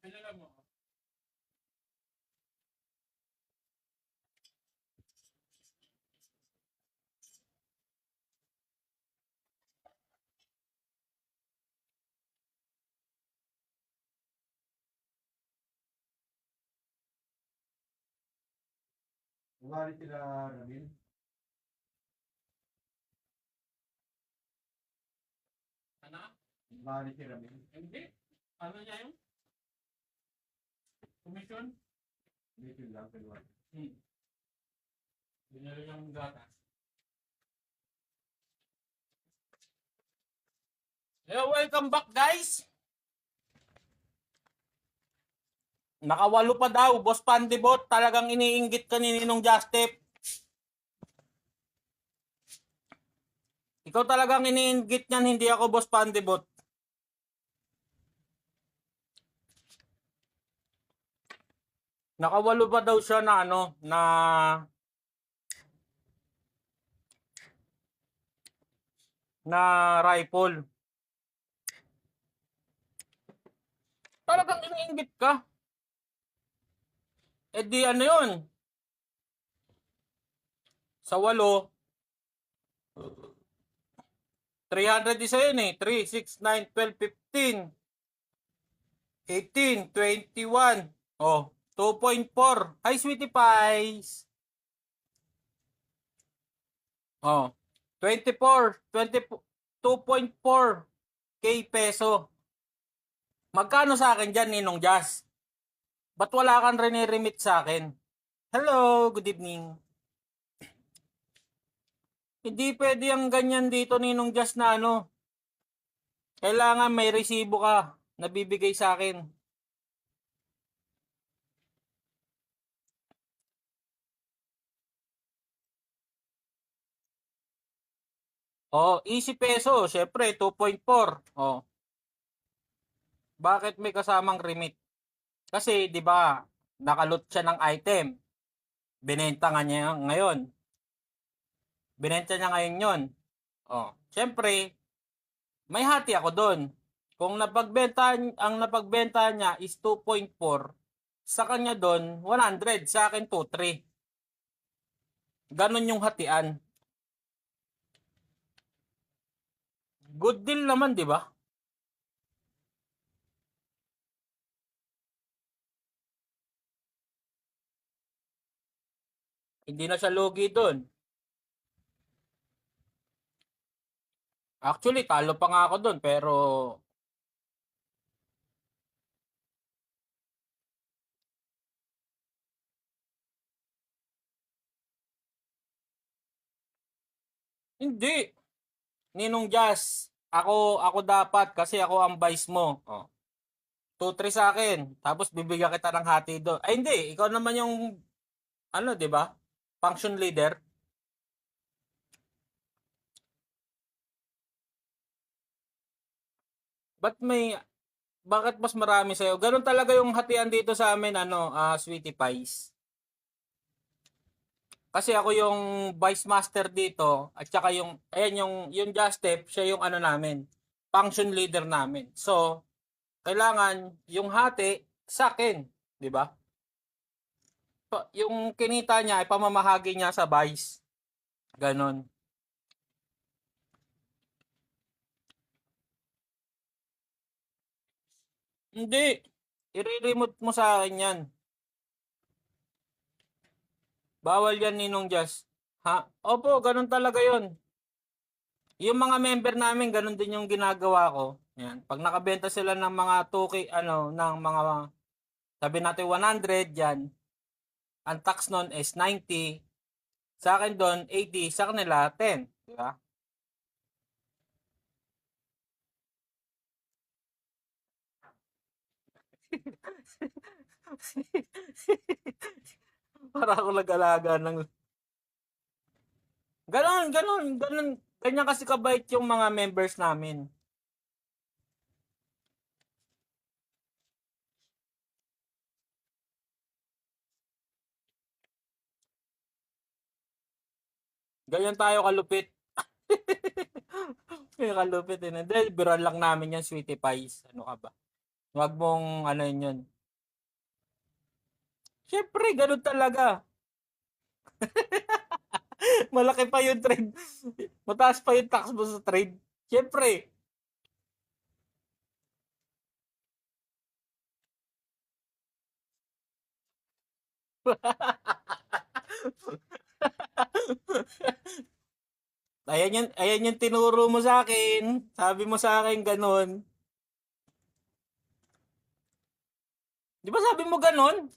Pinala mo. Ugali sila Ramil. Ano? Ugali si Ramil. Hindi. Ano niya yung? Commission? Hindi lang. Binili lang ng data. Hey, welcome back guys! Nakawalo pa daw, Boss Pandibot. Talagang iniinggit ka ni Ninong Justip. Ikaw talagang iniinggit niyan, hindi ako, Boss Pandibot. Nakawalo pa daw siya na ano, na rifle. Talagang iniinggit ka. Eh di ano yun? Sa 8, 300 isa yun eh. 3, 6, 9, 12, 15, 18, 21. Oh, 2.4. Hi, sweetie pies. Oh, 24, 2.4 K peso. Magkano sa akin dyan, Ninong Jazz? Ba't wala kang remit sa akin? Hello, good evening. Hindi pwede ang ganyan dito, Ninong Jazz, na ano. Kailangan may resibo ka na bibigay sa akin. Oh, easy peso, syempre 2.4. Oh. Bakit may kasamang remit? Kasi 'di ba, nakalot siya ng item. Binenta nga niya ngayon. Binenta niya ngayon 'yon. Oh, syempre may hati ako doon. Kung napagbenta niya is 2.4, sa kanya doon 100, sa akin 2.3. Ganon yung hatian. Good deal naman, 'di ba? Hindi na siya lugi doon. Actually, talo pa nga ako doon, pero hindi. Ninong Jazz, ako dapat kasi ako ang vice mo. Oh. 2-3 sa akin. Tapos bibigyan kita ng hati doon. Ay hindi, ikaw naman yung ano, 'di ba? Function leader. Ba't may bakit mas marami sa'yo? Ganun talaga yung hatian dito sa amin, ano, Sweetie Pies. Kasi ako yung vice master dito at saka yung ayan yung Justep, siya yung ano namin, function leader namin. So, kailangan yung hati sa akin, 'di ba? Yung kinita niya ay pamamahagi niya sa vice. Ganon. Hindi. I-remote mo sa akin yan. Bawal yan, Ninong Jazz. Ha? Opo, ganun talaga yon. Yung mga member namin, ganun din yung ginagawa ko. Yan. Pag nakabenta sila ng mga 2K, ano, ng mga, sabi natin 100, yan. Ang tax nun is 90. Sa akin doon, 80. Sa kanila, 10. Di ba? Para ako nag-alaga ng... Ganon. Ganyan kasi kabait yung mga members namin. Ganyan tayo kalupit. Kaya kalupit din. Dahil biro lang namin yan, sweetie pies. Ano ka ba? Huwag mong ano yun. Siyempre, ganun talaga. Malaki pa yung trade. Mataas pa yung tax mo sa trade. Siyempre. Ayan yung tinuro mo sa akin. Sabi mo sa akin ganun. Di ba sabi mo ganun?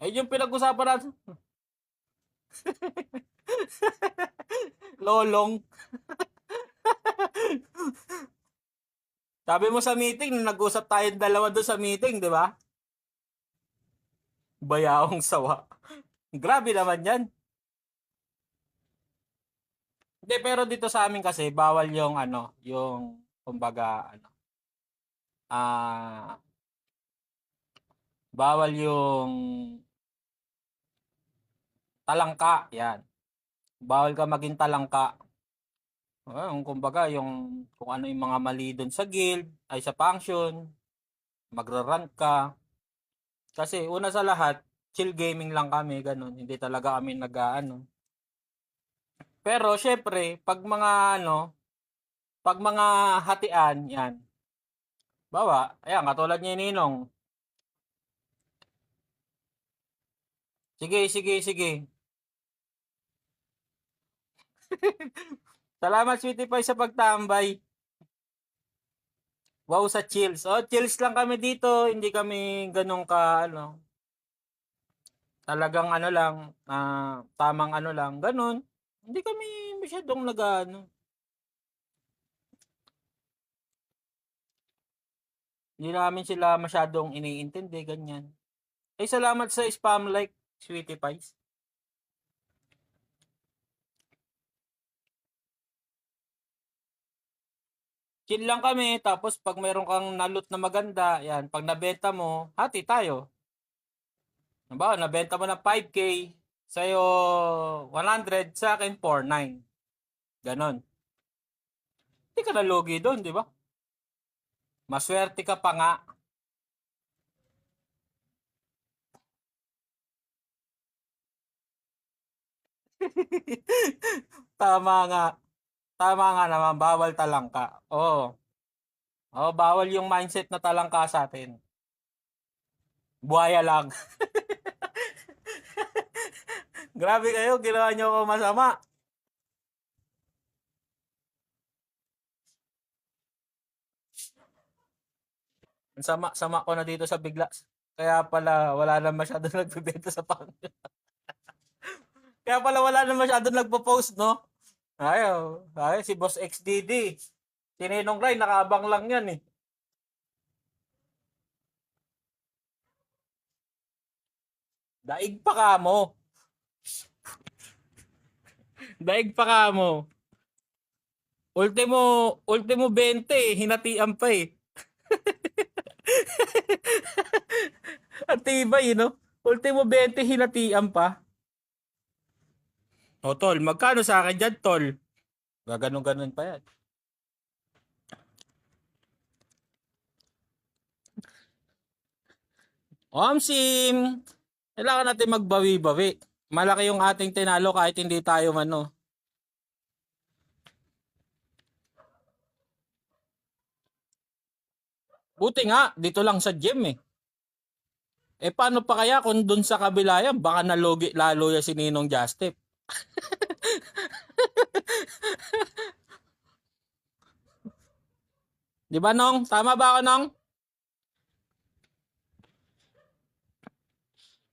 Ayun yung pinag-usapan natin. Lolong. Sabi mo sa meeting, nung nag-usap tayong dalawa doon sa meeting, di ba? Bayaong sawa. Grabe naman yan. Hindi, pero dito sa amin kasi, bawal yung ano, yung, kumbaga, ano, bawal yung talangka, yan. Bawal ka maging talangka. Kumbaga yung kung ano yung mga mali doon sa guild, ay sa faction, magra-rank ka. Kasi una sa lahat, chill gaming lang kami, ganun. Hindi talaga kami nag-aano. Pero syempre, pag mga hatian, yan. Bawa, ayan, katulad niya ni Ninong. Sige, sige, sige. Salamat, Sweetie Pie, sa pagtambay. Wow, sa chills. Oh, chills lang kami dito. Hindi kami ganun ka, talagang ano lang, tamang ano lang, ganun. Hindi kami masyadong nag-ano. Hindi namin sila masyadong iniintindi, ganyan. Eh, salamat sa spam like, Sweetie Pies. Chill lang kami, tapos pag mayroon kang nalot na maganda, yan, pag nabenta mo, hati tayo. Halimbawa, nabenta mo ng 5K, sa'yo 100, sa akin 49. Ganon. Hindi ka nalugi doon, di ba? Maswerte ka pa nga. Tama nga. Tama nga naman, bawal talangka. Oo. Oh, bawal yung mindset na talangka sa atin. Buhaya lang. Grabe kayo, ginawa niyo ako masama. Ang sama ko na dito sa bigla. Kaya pala wala na masyado nagbebenta sa pang. Kaya pala wala na masyado nagpo-post, no? Ayaw, si Boss XDD. Si Ninong Ray, nakaabang lang yan eh. Daig pa ka mo. Daig pa ka mo. Ultimo 20, hinatian pa eh. Ang tibay, no? Ultimo 20, hinatian pa. O tol, magkano sa akin dyan, tol? Gaganon-ganon pa yan. Sim, kailangan natin magbawi-bawi. Malaki yung ating tinalo kahit hindi tayo Buti nga, dito lang sa gym eh. Eh paano pa kaya kung dun sa kabila yan, baka nalogi lalo ya si Ninong Justip. Di ba Nong? Tama ba ako Nong?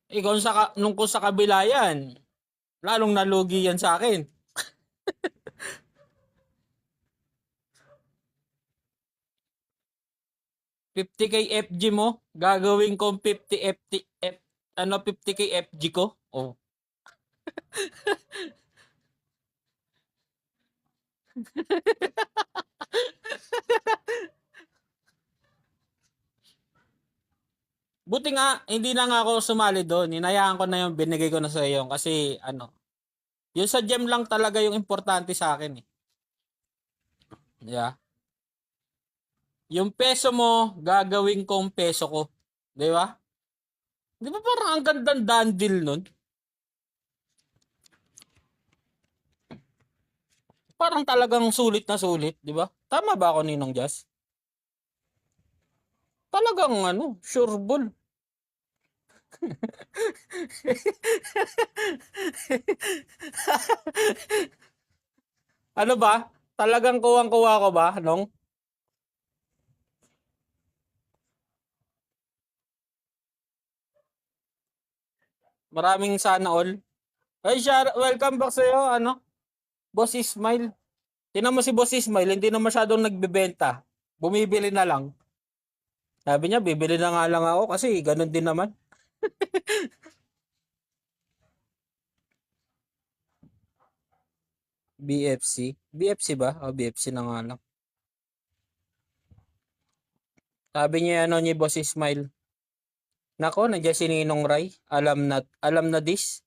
Eh kung sa kabila yan, lalong nalugi yan sa akin. 50k FG mo, gagawin kong 50k FG ko. Oh. Buti nga, hindi na nga ako sumali doon. Hinayaan ko na yung binigay ko na sa iyo kasi yung sa gem lang talaga yung importante sa akin eh. Yeah. Yung peso mo, gagawin kong peso ko. Di ba? Di ba parang ang gandang dandil nun? Parang talagang sulit na sulit, di ba? Tama ba ako Ninong Jazz? Talagang sure ball. Ano ba? Talagang kuwang-kuwa ko ba, Nong? Maraming sana all. Ay, welcome back sa'yo, Boss Ismail. Tinan mo si Boss Ismail, hindi na masyadong nagbebenta. Bumibili na lang. Sabi niya, bibili na nga lang ako kasi ganun din naman. BFC? BFC ba? O, BFC na nga lang. Sabi niya ni Boss Ismail. Nako, nandiyan si Ninong Ray. Alam na this.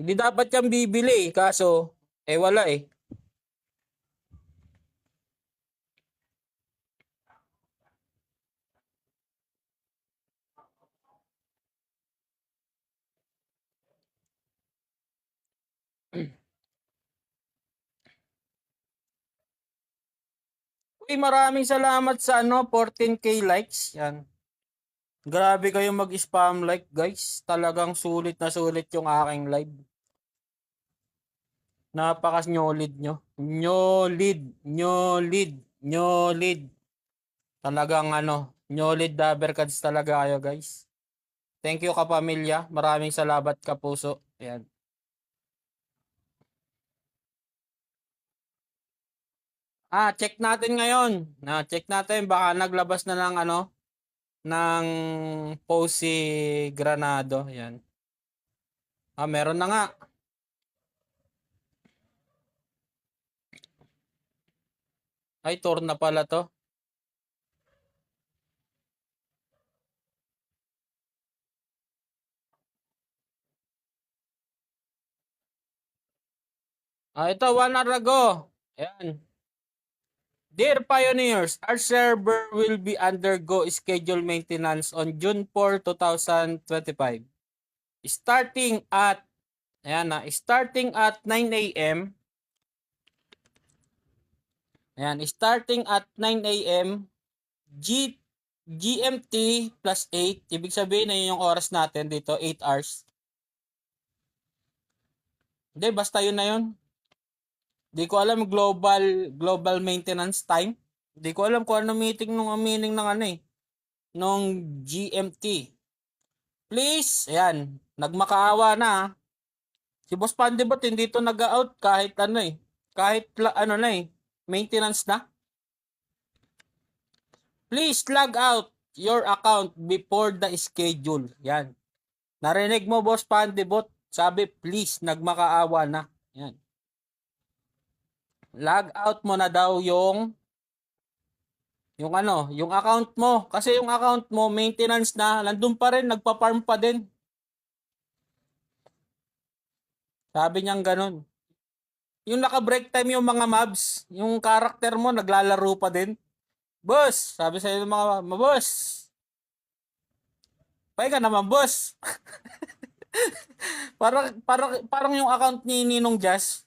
Hindi dapat kang bibili, kaso, wala eh. Uy, maraming salamat sa 14K likes. Yan. Grabe kayo mag-spam like, guys. Talagang sulit na sulit yung aking live. Napaka-nyolid nyo. Nyolid, nyolid, nyolid. Talagang nyolid daberkads talaga kayo, guys. Thank you kapamilya. Maraming salamat kapuso. Ayan. Check natin ngayon. Check natin baka naglabas na ng ng post si Granado. Ayan. Meron na nga. Ay, tour na pala to. Ito, 1 hour ago. Ayan. Dear pioneers, our server will be undergo scheduled maintenance on June 4, 2025. Starting at starting at 9 a.m. Ayan, starting at 9 a.m. GMT plus 8, ibig sabihin na yung oras natin dito, 8 hours. Hindi, basta yun na yun. Di ko alam global maintenance time. Di ko alam kung ano meaning ng nung GMT. Please, ayan, nagmakaawa na. Si Boss Pandibot hindi to nag-out kahit kahit maintenance na. Please log out your account before the schedule. Yan. Narinig mo, Boss Pandibot? Sabi, please, nagmakaawa na. Yan. Log out mo na daw yung yung account mo. Kasi yung account mo, maintenance na, nandun pa rin, nagpa-farm pa din. Sabi niyang ganun. Yung naka-break time yung mga mobs, yung karakter mo, naglalaro pa din. Boss, sabi sa'yo ng mga boss. Pahinga naman, boss. parang yung account ni Ninong Jazz,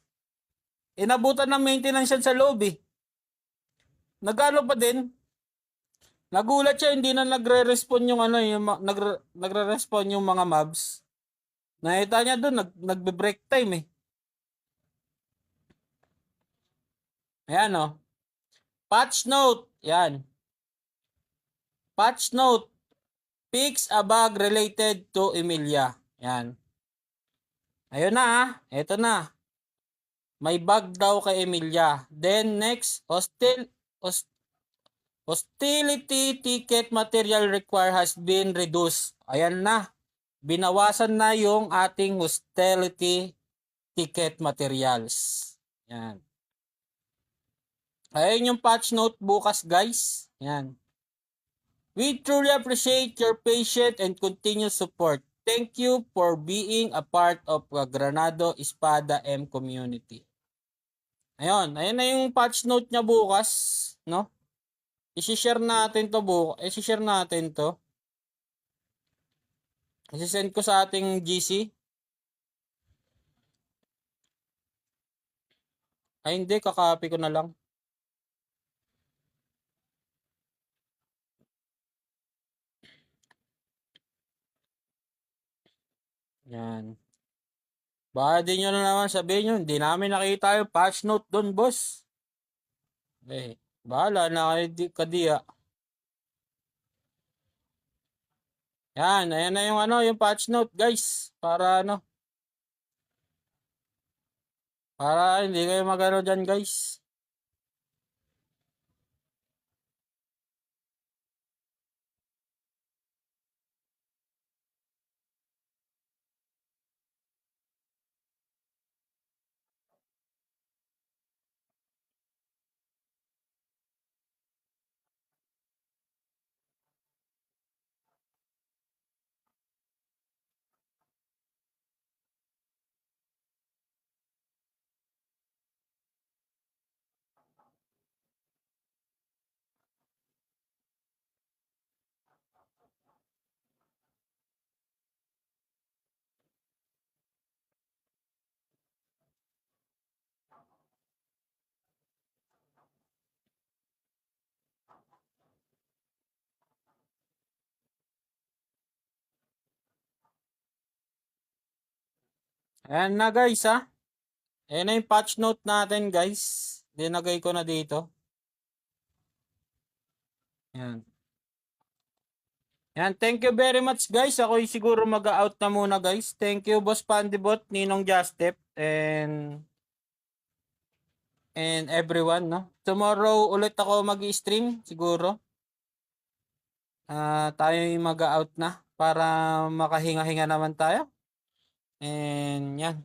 inabutan ng maintenance yan sa loob eh. Nagano pa din. Nagulat siya, hindi na nagre-respond yung nagre-respond yung mga mobs. Nakita niya doon, nagbe-break time eh. Ayan oh. Patch note, yan. Patch note, fix a bug related to Emilia. Yan. Ayun na eto na. May bug daw kay Emilia. Then next, hostility ticket material required has been reduced. Ayan na. Binawasan na yung ating hostility ticket materials. Yan. Ayun yung patch note bukas, guys. Yan. We truly appreciate your patience and continued support. Thank you for being a part of the Granado Espada M community. Ayun na yung patch note niya bukas, no? I-share natin to bukas. I-share natin to. I-send ko sa ating GC. Ay hindi, kakopy ko na lang. Yan. Baka di nyo na naman sabihin nyo, hindi namin nakita yung patch note doon, boss. Bahala na kayo kadiya. Yan, ayan na yung yung patch note, guys. Para hindi kayo magano dyan, guys. Ayan na guys ha. Ayan na yung patch note natin guys. Dinagay ko na dito. Ayan. Ayan, thank you very much guys. Ako siguro mag-out na muna guys. Thank you Boss Pandibot, Ninong Justep, and everyone, no? Tomorrow ulit ako mag-stream siguro. Tayo yung mag-out na para makahinga-hinga naman tayo. And yan.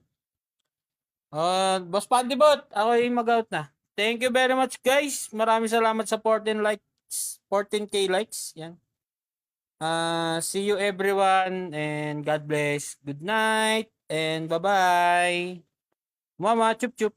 Boss Pandibot, ako yung mag-out na. Thank you very much guys. Maraming salamat sa 14 likes, 14k likes. Yan. See you everyone and God bless. Good night and bye-bye. Mama, chup chup.